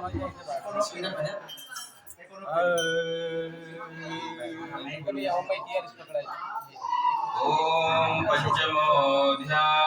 ओम पंचमोऽध्यायः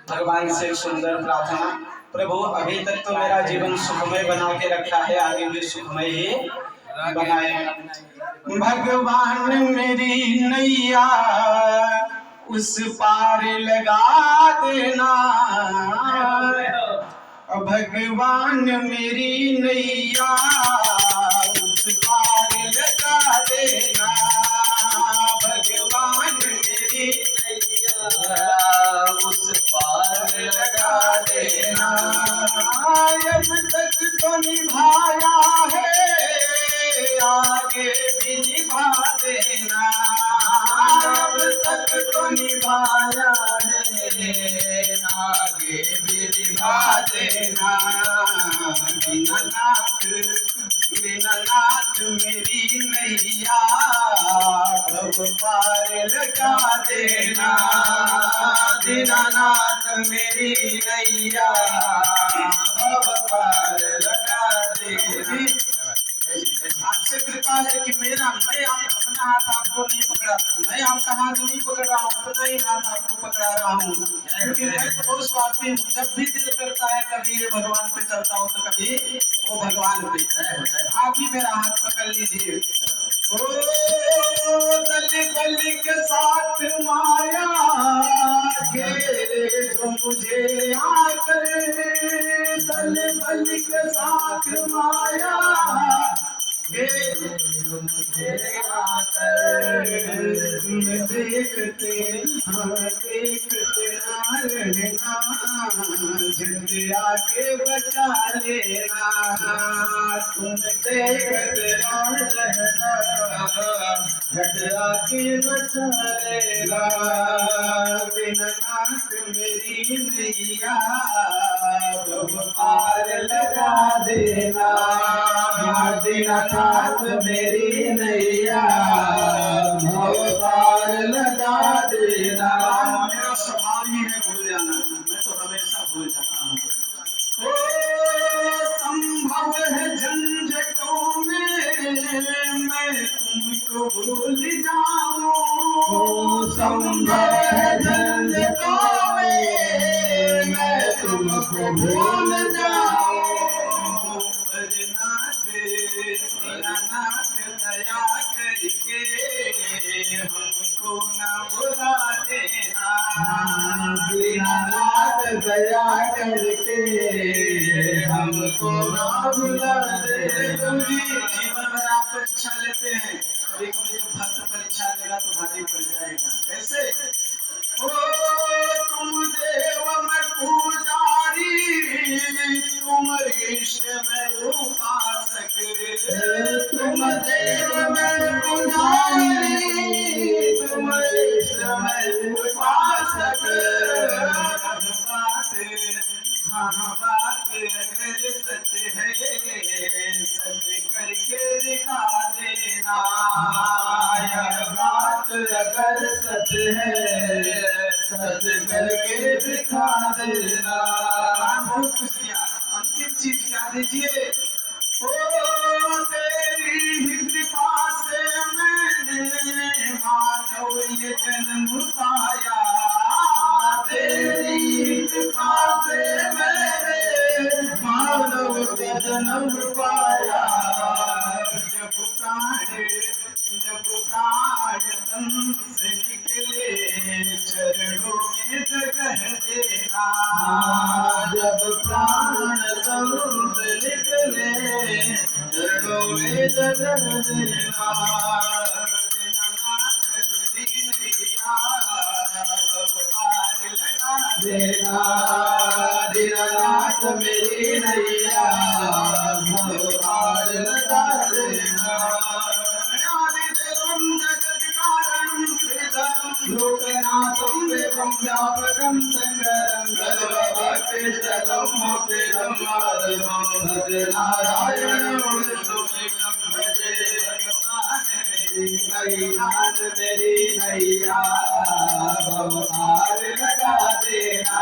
भगवान से सुंदर प्रार्थना। प्रभु अभी तक तो मेरा जीवन सुखमय बना के रखा है, आगे भी सुखमय ही बनाए। भगवान मेरी नैया उस पार लगा देना, भगवान मेरी नैया उस पार लगा देना, भगवान मेरी नैया उस पार लगा देना। अब तक तो निभाया है, आगे भी निभा देना, अब तक तो निभाया है, आगे भी निभा देना। दीनानाथ दीनानाथ मेरी नैया भव पार लगा देना, दीनानाथ मेरी नैया भव पार लगा देना। आपसे कृपा है कि मैं अपना हाथ आपको नहीं पकड़ा, मैं आपका हाथ नहीं पकड़ रहा हूँ, अपना ही हाथ आपको पकड़ा रहा हूँ, क्योंकि मैं तो बहुत स्वार्थी हूँ। जब भी दिल करता है कभी ये भगवान पे चलता हूँ, तो कभी वो भगवान पे। आप ही मेरा हाथ पकड़ लीजिए। ओ दल बल के साथ माया घेरे जो मुझे आकर, दल बल के साथ माया मुझे आकर, देखते हम देखते ना रहना, झंडे आके बचा लेना, तुम देखते ना रहना, झंडे आके बचा लेना। दीनानाथ मेरी नैया भव पार लगा देना, दीनानाथ मेरी नैया भव पार लगा देना। मेरा स्वभाव ही है भूल जाना, मैं तो हमेशा भूल जाता हूँ। ओ संभव है झंझटों में मैं तुमको भूल जाऊं, संभव है झंझटों में मैं तुमको भूल जाऊं। दीनानाथ दया करके हमको न भुला देना, दीनानाथ दया करके हमको न भुला देना। जीवन में आप परीक्षा लेते हैं, कभी कभी जब भक्त परीक्षा लेगा तो भारी पड़ जाएगा। कैसे? ओ तुम देव मैं पुजारी, तुम ईश मैं उपासक, तुम देव मैं पुजारी, तुम ईश मैं उपासक। बात अगर सच है, सच करके दिखा देना, लीजिए। ओ तेरी ही कृपा से मैंने मानव ये जन्म पाया, तेरी ही कृपा से मैंने मानव ये जन्म पाया। जब प्राण तन से निकले चरणों में जगह देना, जब प्राण तन से निकले चरणों में जगह देना। दीनानाथ मेरी नैया भव पार लगा देना। आदिदेवं जगत्कारणं श्रीधरं लोकनाथं देवं व्यापकं शंकरं सर्वभक्तिशतं मुक्तिदं माधवं भजे नारायणं विष्णुमेकं भजे भगवान् नैनाथ मेरी नैया भव पार लगा देना।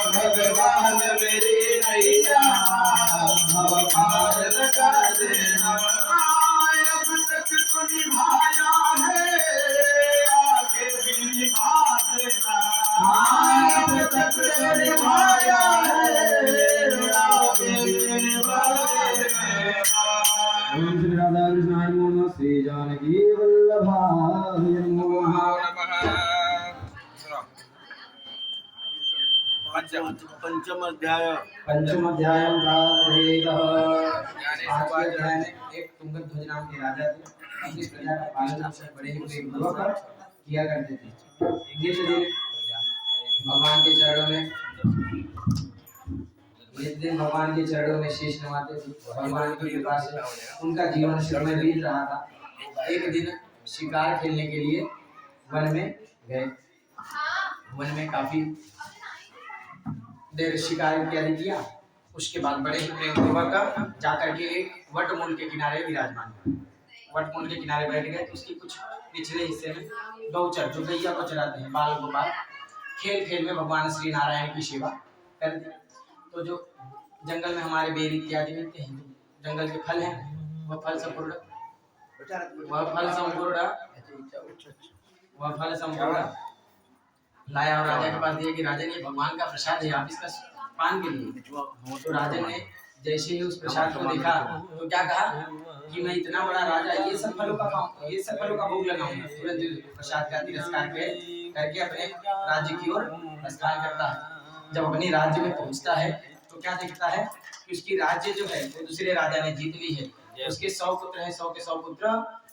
भगवान मेरी नैया भव पार लगा देना। अब तक तो निभाया है आगे भी निभा देना। अब तक तो निभाया है आगे भी निभा देना। ओम श्री राधा कृष्णाय नमः। श्री जानकी वल्लभाय नमः। पंचम अध्याय पंचम अध्याय में एक तुंगत ध्वज नाम के राजा थे। अपनी प्रजा का पालन अपने बड़े ही प्रेमपूर्वक किया करते थे। नित्य दिन भगवान के चरणों में शीश नवाते थे। भगवान की कृपा से उनका जीवन सुखमय बीत रहा था। एक दिन शिकार खेलने के लिए वन में गए। वन में काफी देर शिकार इत्यादि किया। उसके बाद बड़े ही प्रेमपूर्वक जाकर के एक वटमूल के किनारे विराजमान हुए। वटमूल के किनारे बैठ गए तो उसके कुछ पिछले हिस्से में गौचर जो गैया को चराते हैं बाल गोपाल खेल खेल में भगवान श्री नारायण की सेवा कर दी। तो जो जंगल में हमारे बेर इत्यादि मिलते हैं, जंगल के फल हैं, वह फल संपूर्ण लाया और राजा के पास दिया कि राजन ये भगवान का प्रसाद है, आप इसका पान के लिए। तो राजन ने जैसे ही उस प्रसाद को देखा तो क्या कहा कि मैं इतना बड़ा राजा ये सब फलों का खाऊं, ये सब फलों का भोग लगाऊंगा। तुरंत प्रसाद का तिरस्कार करके अपने राज्य की ओर प्रस्थान करता है। जब अपनी राज्य में पहुंचता है तो क्या देखता है कि उसकी राज्य जो है वो दूसरे राजा ने जीत ली है। उसके 100 पुत्र हैं, 100 के 100 पुत्र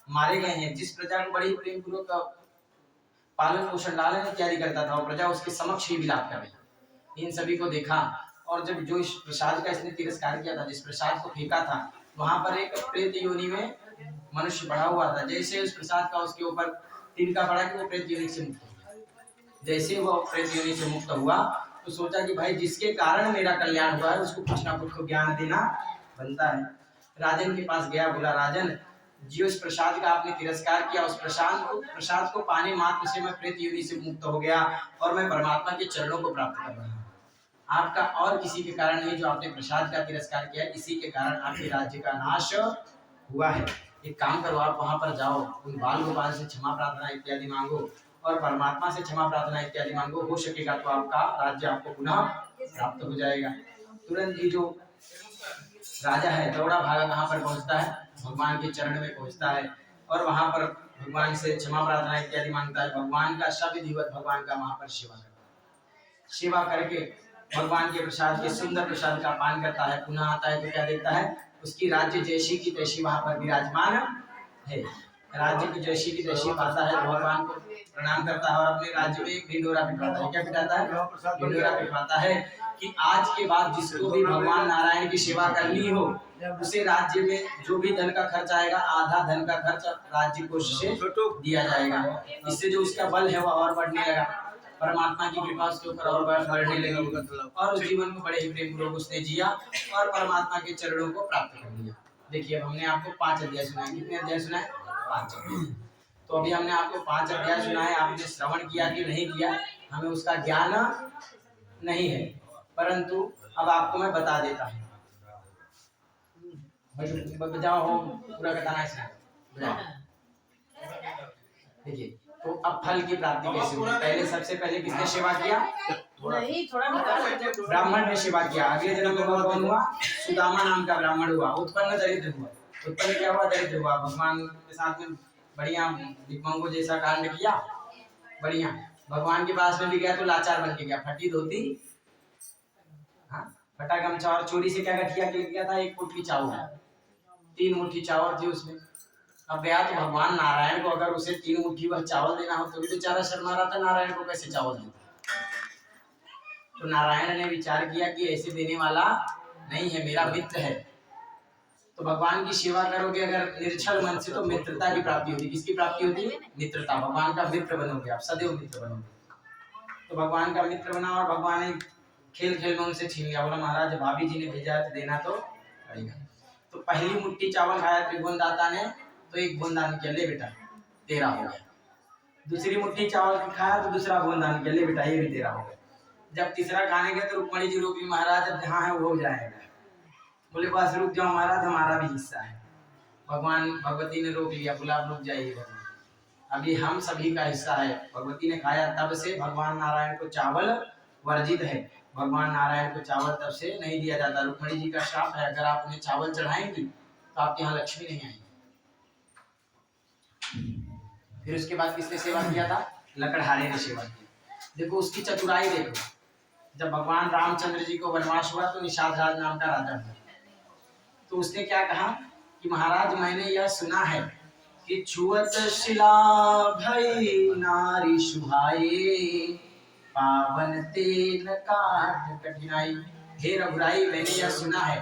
मारे गए हैं। जिस प्रजा को बड़ी प्रेम पूर्वक पालन पोषण लालन इत्यादि करता था वो प्रजा उसके समक्ष ही विलाप कर रही। इन सभी को देखा और जब जो इस प्रसाद का इसने तिरस्कार किया था, जिस प्रसाद को फेंका था, वहां पर एक प्रेत योनि में मनुष्य पड़ा हुआ था। जैसे उस प्रसाद का उसके ऊपर तिनका पड़ा कि वो प्रेत योनि से मुक्त हो। जैसे वो प्रेत योनि से मुक्त हुआ तो सोचा कि भाई जिसके कारण मेरा कल्याण हुआ है उसको कुछ ना कुछ को ज्ञान देना बनता है। राजन के पास गया, बोला राजन जिस प्रसाद का आपने तिरस्कार किया उस प्रसाद को पाने मात्र से मैं प्रेत योनि से मुक्त हो गया और मैं परमात्मा के चरणों को प्राप्त कर रहा हूँ। आपका और किसी के कारण नहीं, जो आपने प्रसाद का तिरस्कार किया इसी के कारण आपके राज्य का नाश हुआ है। एक काम करो, आप वहां पर जाओ, उन बाल गोपाल से क्षमा प्रार्थना इत्यादि मांगो और परमात्मा से क्षमा प्रार्थना इत्यादि मांगो। हो सकेगा तो आपका राज्य आपको पुनः प्राप्त हो जाएगा। तुरंत ही जो राजा है दौड़ा भागा कहाँ पर पहुंचता है, भगवान के चरण में पहुंचता है और वहां पर भगवान से क्षमा प्रार्थना इत्यादि मांगता है। भगवान का सविधिवत भगवान का वहां पर सेवा करता है। सेवा करके भगवान के प्रसाद के सुंदर प्रसाद का पान करता है। पुनः आता है तो क्या देखता है, उसकी राज्य जैसी की तैसी वहां पर विराजमान है। राज्य की जैसी की तैसी पाता है तो भगवान को प्रणाम करता है और अपने राज्य में एक ढिंडोरा पिटवाता है। क्या पिटाता है? ढिंडोरा पिटवाता है कि आज के बाद जिसको भी भगवान नारायण की सेवा करनी हो उसे राज्य में जो भी धन का खर्च आएगा आधा धन का खर्च राज्य कोष से दिया जाएगा। इससे जो उसका बल है वह और बढ़ने लगा, परमात्मा की कृपा उसके ऊपर और बढ़ने लगी और उस जीवन को बड़े ही प्रेम पूर्वक उसने जिया और परमात्मा के चरणों को प्राप्त कर लिया। देखिए अब हमने आपको 5 अध्याय सुनाए। कितने अध्याय सुनाए? 5। तो अभी हमने आपको 5 अध्याय सुनाए, आपने श्रवण किया कि नहीं किया हमें उसका ज्ञान नहीं है, परंतु अब आपको मैं बता देता हूँ। बजाओ हो पूरा बताना है इसमें। बजाओ। देखिए तो अब फल की प्राप्ति कैसे हुई? पहले सबसे पहले किसने सेवा किया? ब्राह्मण ने सेवा किया। अगले जन्म में कौन हुआ? सुदामा नाम का ब्राह्मण हुआ। उत्पन्न दरिद्र हुआ। उत्पन्न क्या हुआ? दरिद्र हुआ। भगवान के साथ में बढ़िया भिक्षुओं जैसा कांड किया, बढ़िया। भगवान के पास में भी गया तो लाचार बन के गया। फटी धोती, हाँ, फटा गमछा और चोरी से क्या गठिया के गया था? 1 मुट्ठी चावल, 3 मुट्ठी चावल थी उसमें। अब गया तो भगवान नारायण को अगर उसे 3 मुट्ठी वह चावल देना हो तो भी बेचारा शर्मा रहा था, नारायण को कैसे चावल देता। तो नारायण ने विचार किया कि ऐसे देने वाला नहीं है, मेरा मित्र है। तो भगवान की सेवा करोगे अगर निर्छल मन से तो मित्रता की प्राप्ति होती। किसकी प्राप्ति होती है? मित्रता। भगवान का मित्र बनोगे आप, सदैव मित्र बनोगे। तो भगवान का मित्र बना और भगवान ने खेल खेल में उनसे छीन लिया। बोला महाराज भाभी जी ने भेजा है तो देना तो पड़ेगा। तो पहली मुट्ठी चावल खाया त्रिभुवन दाता ने तो 1 बूंद दान किया, ले बेटा तेरा हो गया। दूसरी मुट्ठी चावल खाया तो दूसरा बूंद दान किया, ले बेटा ये भी तेरा हो गया। जब तीसरा खाने गए तो रुक्मणी जी रोक ली, महाराज अब जहाँ है वो हो जाएगा। बोले बस रुक जाओ महाराज, हमारा भी हिस्सा है। भगवान भगवती ने रोक लिया, बोला आप रुक जाइए भगवान, अभी हम सभी का हिस्सा है। भगवती ने खाया, तब से भगवान नारायण को चावल वर्जित है। भगवान नारायण को चावल तब से नहीं दिया जाता। रुक्मणी जी का शाप है, अगर आप उन्हें चावल चढ़ाएंगी तो आपके यहाँ लक्ष्मी नहीं आएगी। फिर उसके बाद किसने सेवा किया था? लकड़हारे ने सेवा की। देखो उसकी चतुराई देखो। जब भगवान रामचंद्र जी को वनवास हुआ तो निषाद राज नाम का राजा हुआ। तो उसने क्या कहा कि महाराज मैंने यह सुना है कि छुअत शिला भई नारी सुहाए, पावन तेल काट कठिनाई। हे रघुराई मैंने यह सुना है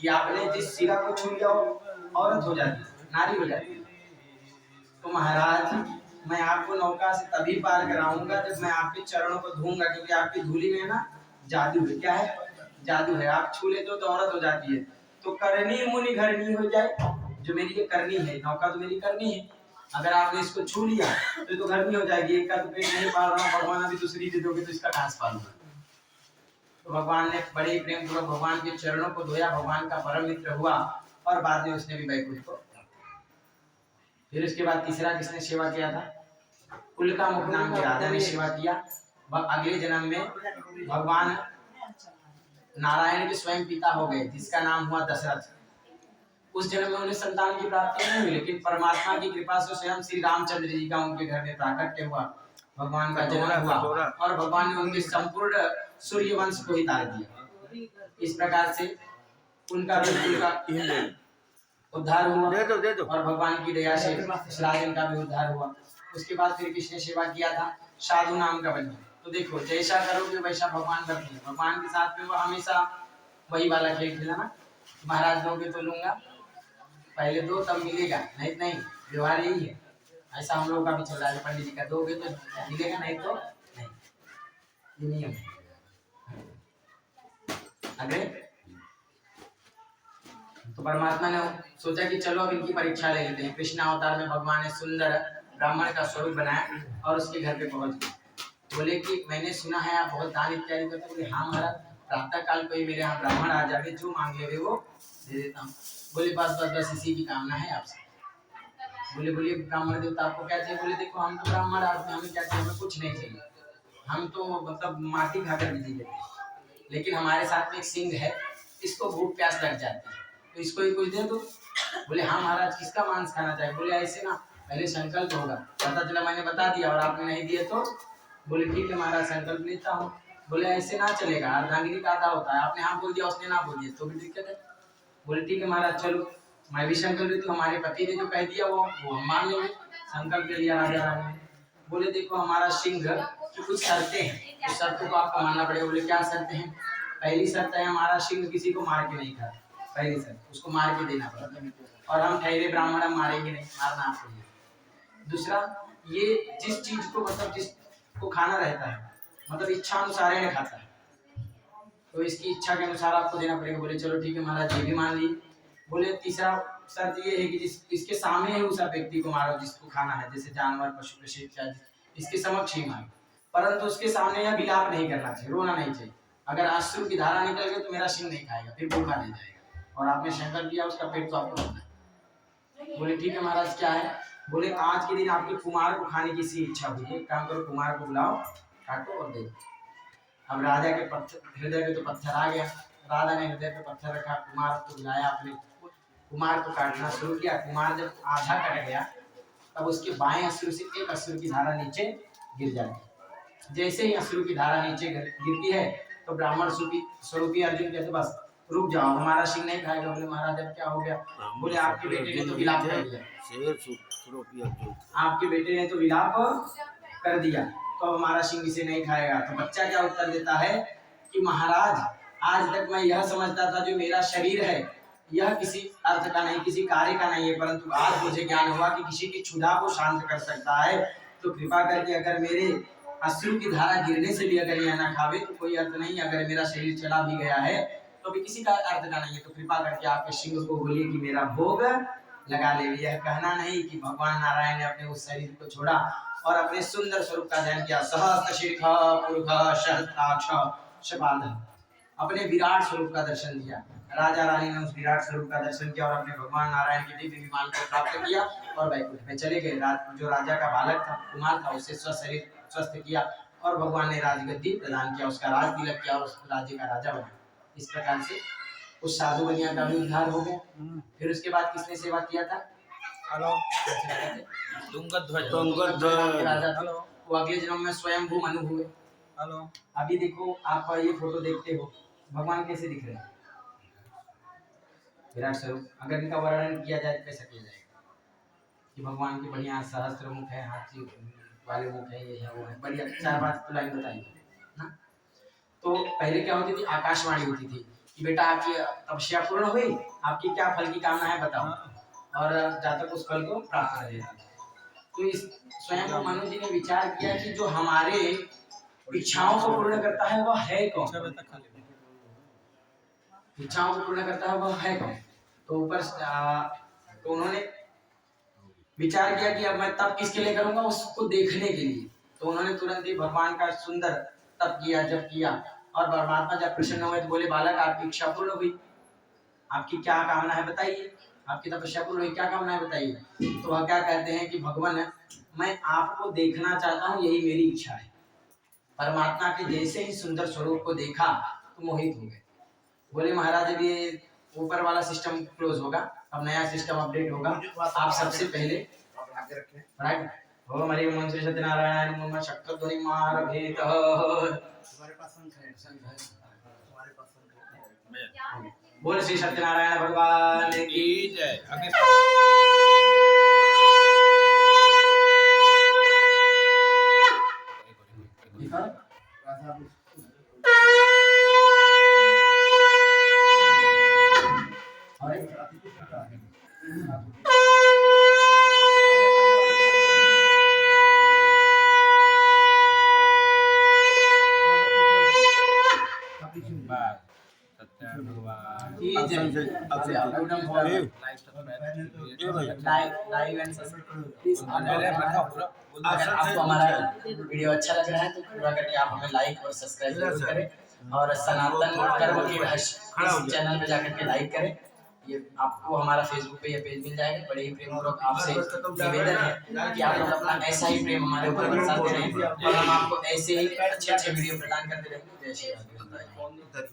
कि आपने जिस शिला को छू लिया औरत हो जाती, नारी हो जाती। तो महाराज मैं आपको नौका से तभी पार कराऊंगा जब मैं आपके चरणों को धोऊंगा, क्योंकि आपकी धूली में ना जादू है। क्या है? जादू है। आप छू लेते हो तो औरत हो जाती है। तो करनी मुनि घरनी हो जाए, जो मेरी ये करनी है, नौका तो मेरी करनी है। अगर आपने इसको छू लिया तो घरनी हो जाएगी। एक का तो पेट नहीं पाल रहा हूँ, भगवान अभी दूसरी दे दोगे तो इसका कहां से पालूंगा। तो भगवान ने बड़े ही प्रेम पूर्वक भगवान के चरणों को धोया, भगवान का परम मित्र हुआ और बाद में उसने भी वैकुंठ को। फिर उसके बाद तीसरा किसने सेवा किया था? उल्का मुख नाम के राजा ने सेवा किया। अगले जन्म में भगवान नारायण के स्वयं पिता हो गए, जिसका नाम हुआ दशरथ। उस जन्म में उन्हें संतान की प्राप्ति नहीं हुई, लेकिन परमात्मा की कृपा से स्वयं श्री रामचंद्र जी का उनके घर में प्राकट्य हुआ, भगवान का जन्म हुआ और भगवान ने उनके संपूर्ण सूर्य वंश को ही तार दिया। इस प्रकार से उनका बिल्कुल का उद्धार हुआ और भगवान की दया से इस राजन का भी उद्धार हुआ। उसके बाद फिर किसने सेवा किया था? साधु नाम का बन। तो देखो जैसा करोगे वैसा भगवान करते हैं। भगवान के साथ में वो हमेशा वही वाला खेल खेलना, महाराज दोगे तो लूंगा, पहले दो तब मिलेगा, नहीं नहीं, व्यवहार यही है। ऐसा हम लोग का भी चल रहा है। पंडित जी का दोगे तो मिलेगा, नहीं तो नहीं, ये नियम है। अगले तो परमात्मा ने सोचा कि चलो अब इनकी परीक्षा ले लेते हैं। कृष्ण अवतार में भगवान ने सुंदर ब्राह्मण का स्वरूप बनाया और उसके घर पे पहुंच गए। बोले कि मैंने सुना है आप बहुत दान इत्यादि करते। बोले हाँ महाराज, प्रातः काल कोई मेरे यहाँ ब्राह्मण आ जावे, जो मांग ले वो दे देता हूँ। बोले बस बस बस इसी की कामना है आपसे। बोले बोलिए ब्राह्मण देवता आपको क्या चाहिए? बोले देखो हम तो ब्राह्मण आदमी, हमें क्या चाहिए? हमें कुछ नहीं चाहिए, हम तो मतलब माटी खाकर भी जी लेते हैं, लेकिन हमारे साथ में एक सिंह है, इसको भूख प्यास लग जाती है, तो इसको ही कुछ दे दो। बोले हाँ महाराज, किसका मांस खाना चाहिए? बोले ऐसे ना, पहले संकल्प होगा, पता चला मैंने बता दिया और आपने नहीं दिए तो। बोले ठीक है महाराज संकल्प लेता हूँ। बोले ऐसे ना चलेगा, अर्धांगिनी का आधा होता है, आपने हाँ बोल दिया उसने ना बोल दिया तो भी दिक्कत है। बोले ठीक है महाराज चलो, मैं भी संकल्प लेती हूँ, हमारे पति ने जो कह दिया वो हम मान लेंगे। संकल्प ले लिया राजा रानी ने। बोले देखो हमारा सिंह की कुछ शर्तें हैं, उस शर्तों को आपको मानना पड़ेगा। बोले क्या शर्तें हैं? पहली शर्त है हमारा सिंह किसी को मार के नहीं खाता, पहली शर्त, उसको मार के देना पड़ेगा। और हम ठहरे ब्राह्मण, हम मारेंगे नहीं, मारना आपको नहीं। दूसरा, ये जिस चीज को मतलब जिसको खाना रहता है, मतलब इच्छा अनुसार ही खाता है, तो इसकी इच्छा के अनुसार आपको देना पड़ेगा। बोले चलो ठीक है महाराज, ये भी मान ली। बोले तीसरा शर्त ये है कि इसके सामने ही उस व्यक्ति को मारो जिसको खाना है, जैसे जानवर, पशु पक्षी इत्यादि, इसके समक्ष ही मारो, परंतु उसके सामने यह विलाप नहीं करना चाहिए, रोना नहीं चाहिए। अगर अश्रु की धारा निकल गई तो मेरा सिंह नहीं खाएगा, फिर भूखा नहीं जाएगा और आपने शंकर किया, उसका पेट तो आपको भरना है। बोले ठीक है महाराज, क्या है? बोले आज के दिन आपके कुमार को खाने की सी इच्छा हुई है, एक काम करो, कुमार को बुलाओ, काटो और दे दो। अब राजा के हृदय पे तो पत्थर आ गया। राजा ने हृदय पे पत्थर रखा, कुमार को बुलाया, अपने कुमार को काटना शुरू किया। कुमार जब आधा कट गया तब उसके बाएं अश्रु से एक अश्रु की धारा नीचे गिर जाती। जैसे ही अश्रु की धारा नीचे गिरती है तो ब्राह्मण स्वरूपी अर्जुन कहते बस रुक जाओ, हमारा सिंह नहीं खाएगा। बोले महाराज अब क्या हो गया? बोले आपके बेटे ने तो विलाप कर दिया, आपके बेटे ने तो विलाप कर दिया, तो हमारा सिंह इसे नहीं खाएगा। तो बच्चा क्या उत्तर देता है कि महाराज आज तक मैं यह समझता था जो मेरा शरीर है यह किसी अर्थ का नहीं, किसी कार्य का नहीं है, परंतु आज मुझे ज्ञान हुआ कि किसी की क्षुधा को शांत कर सकता है। तो कृपा करके अगर मेरे अश्रु की धारा गिरने से भी अगर यह ना खावे तो कोई अर्थ नहीं, अगर मेरा शरीर चला भी गया है तो भी किसी का अर्थ का नहीं है। तो कृपा करके आपके सिंह को बोलिए कि मेरा भोग लगा ले। यह कहना नहीं कि भगवान नारायण ने अपने उस शरीर को छोड़ा और अपने सुंदर स्वरूप का ध्यान किया। सहस्त्र शीर्ष पुरुष सहस्त्राक्ष शपाल, अपने विराट स्वरूप का दर्शन दिया। राजा रानी ने उस विराट स्वरूप का दर्शन किया और अपने भगवान नारायण के दिव्य विमान को प्राप्त किया और वैकुंठ में चले गए। जो राजा का बालक था, कुमार था, उसे शरीर स्वस्थ किया और भगवान ने राजगद्दी प्रदान किया, उसका राज तिलक किया और उस राज्य का राजा बना। इस प्रकार से उस साधु बनिया का भी उद्धार हो गया। फिर उसके बाद किसने सेवा किया था? राजा था, वो अगले जन्म में स्वयंभू मनु हुए। अभी देखो आप ये फोटो देखते हो, भगवान कैसे दिख रहे हैं? विराट स्वरूप। अगर इनका वर्णन किया जाए कैसा किया जाएगा कि भगवान के बढ़िया सहस्त्र मुख है, हाथी वाले मुख है, ये है वो है, बढ़िया 4-5 लाइन बताइए ना। तो पहले क्या होती थी? आकाशवाणी होती थी कि बेटा आपकी तपस्या पूर्ण हुई, आपकी क्या फल की कामना है बताओ, और जातक उस फल को प्राप्त करेगा। तो इस स्वयं मनु जी ने विचार किया कि जो हमारे इच्छाओं को पूर्ण करता है वह है कौन? इच्छाओं को पूर्ण करता है वह है कौन? तो ऊपर तो उन्होंने विचार किया कि अब मैं तप किसके लिए करूंगा? उसको देखने के लिए। तो उन्होंने तुरंत ही भगवान का सुंदर तप किया, जप किया, और परमात्मा जब प्रसन्न हुए तो बोले बालक आपकी इच्छा पूर्ण हुई, आपकी क्या कामना है बताइए, आपकी तपस्या पूर्ण हुई, क्या कामना है बताइए। तो वह क्या कहते हैं कि भगवान मैं आपको देखना चाहता हूँ, यही मेरी इच्छा है। परमात्मा के जैसे ही सुंदर स्वरूप को देखा तो मोहित हो गए। बोले महाराज अब ये ऊपर वाला सिस्टम क्लोज होगा, अब नया सिस्टम अपडेट होगा। आप सबसे पहले ओम हरि ओम श्री सत्यनारायण नमः शक्कर ध्वनि मार भेद। हमारे पास शंख है, हमारे पास शंख है। बोल श्री सत्यनारायण भगवान की जय। अगर आपको हमारा वीडियो अच्छा लग रहा है तो कृपया करके आप हमें लाइक और सब्सक्राइब जरूर करें और सनातन कर्म के रहस्य इस चैनल पे जाकर के लाइक करें। ये आपको हमारा फेसबुक पे ये पेज मिल जाएगा। बड़े ही प्रेमपूर्वक आपसे निवेदन है कि आप लोग अपना ऐसा ही प्रेम हमारे ऊपर बरसाते रहें और हम आपको ऐसे ही अच्छे वीडियो प्रदान करते रहेंगे। जय श्री राम।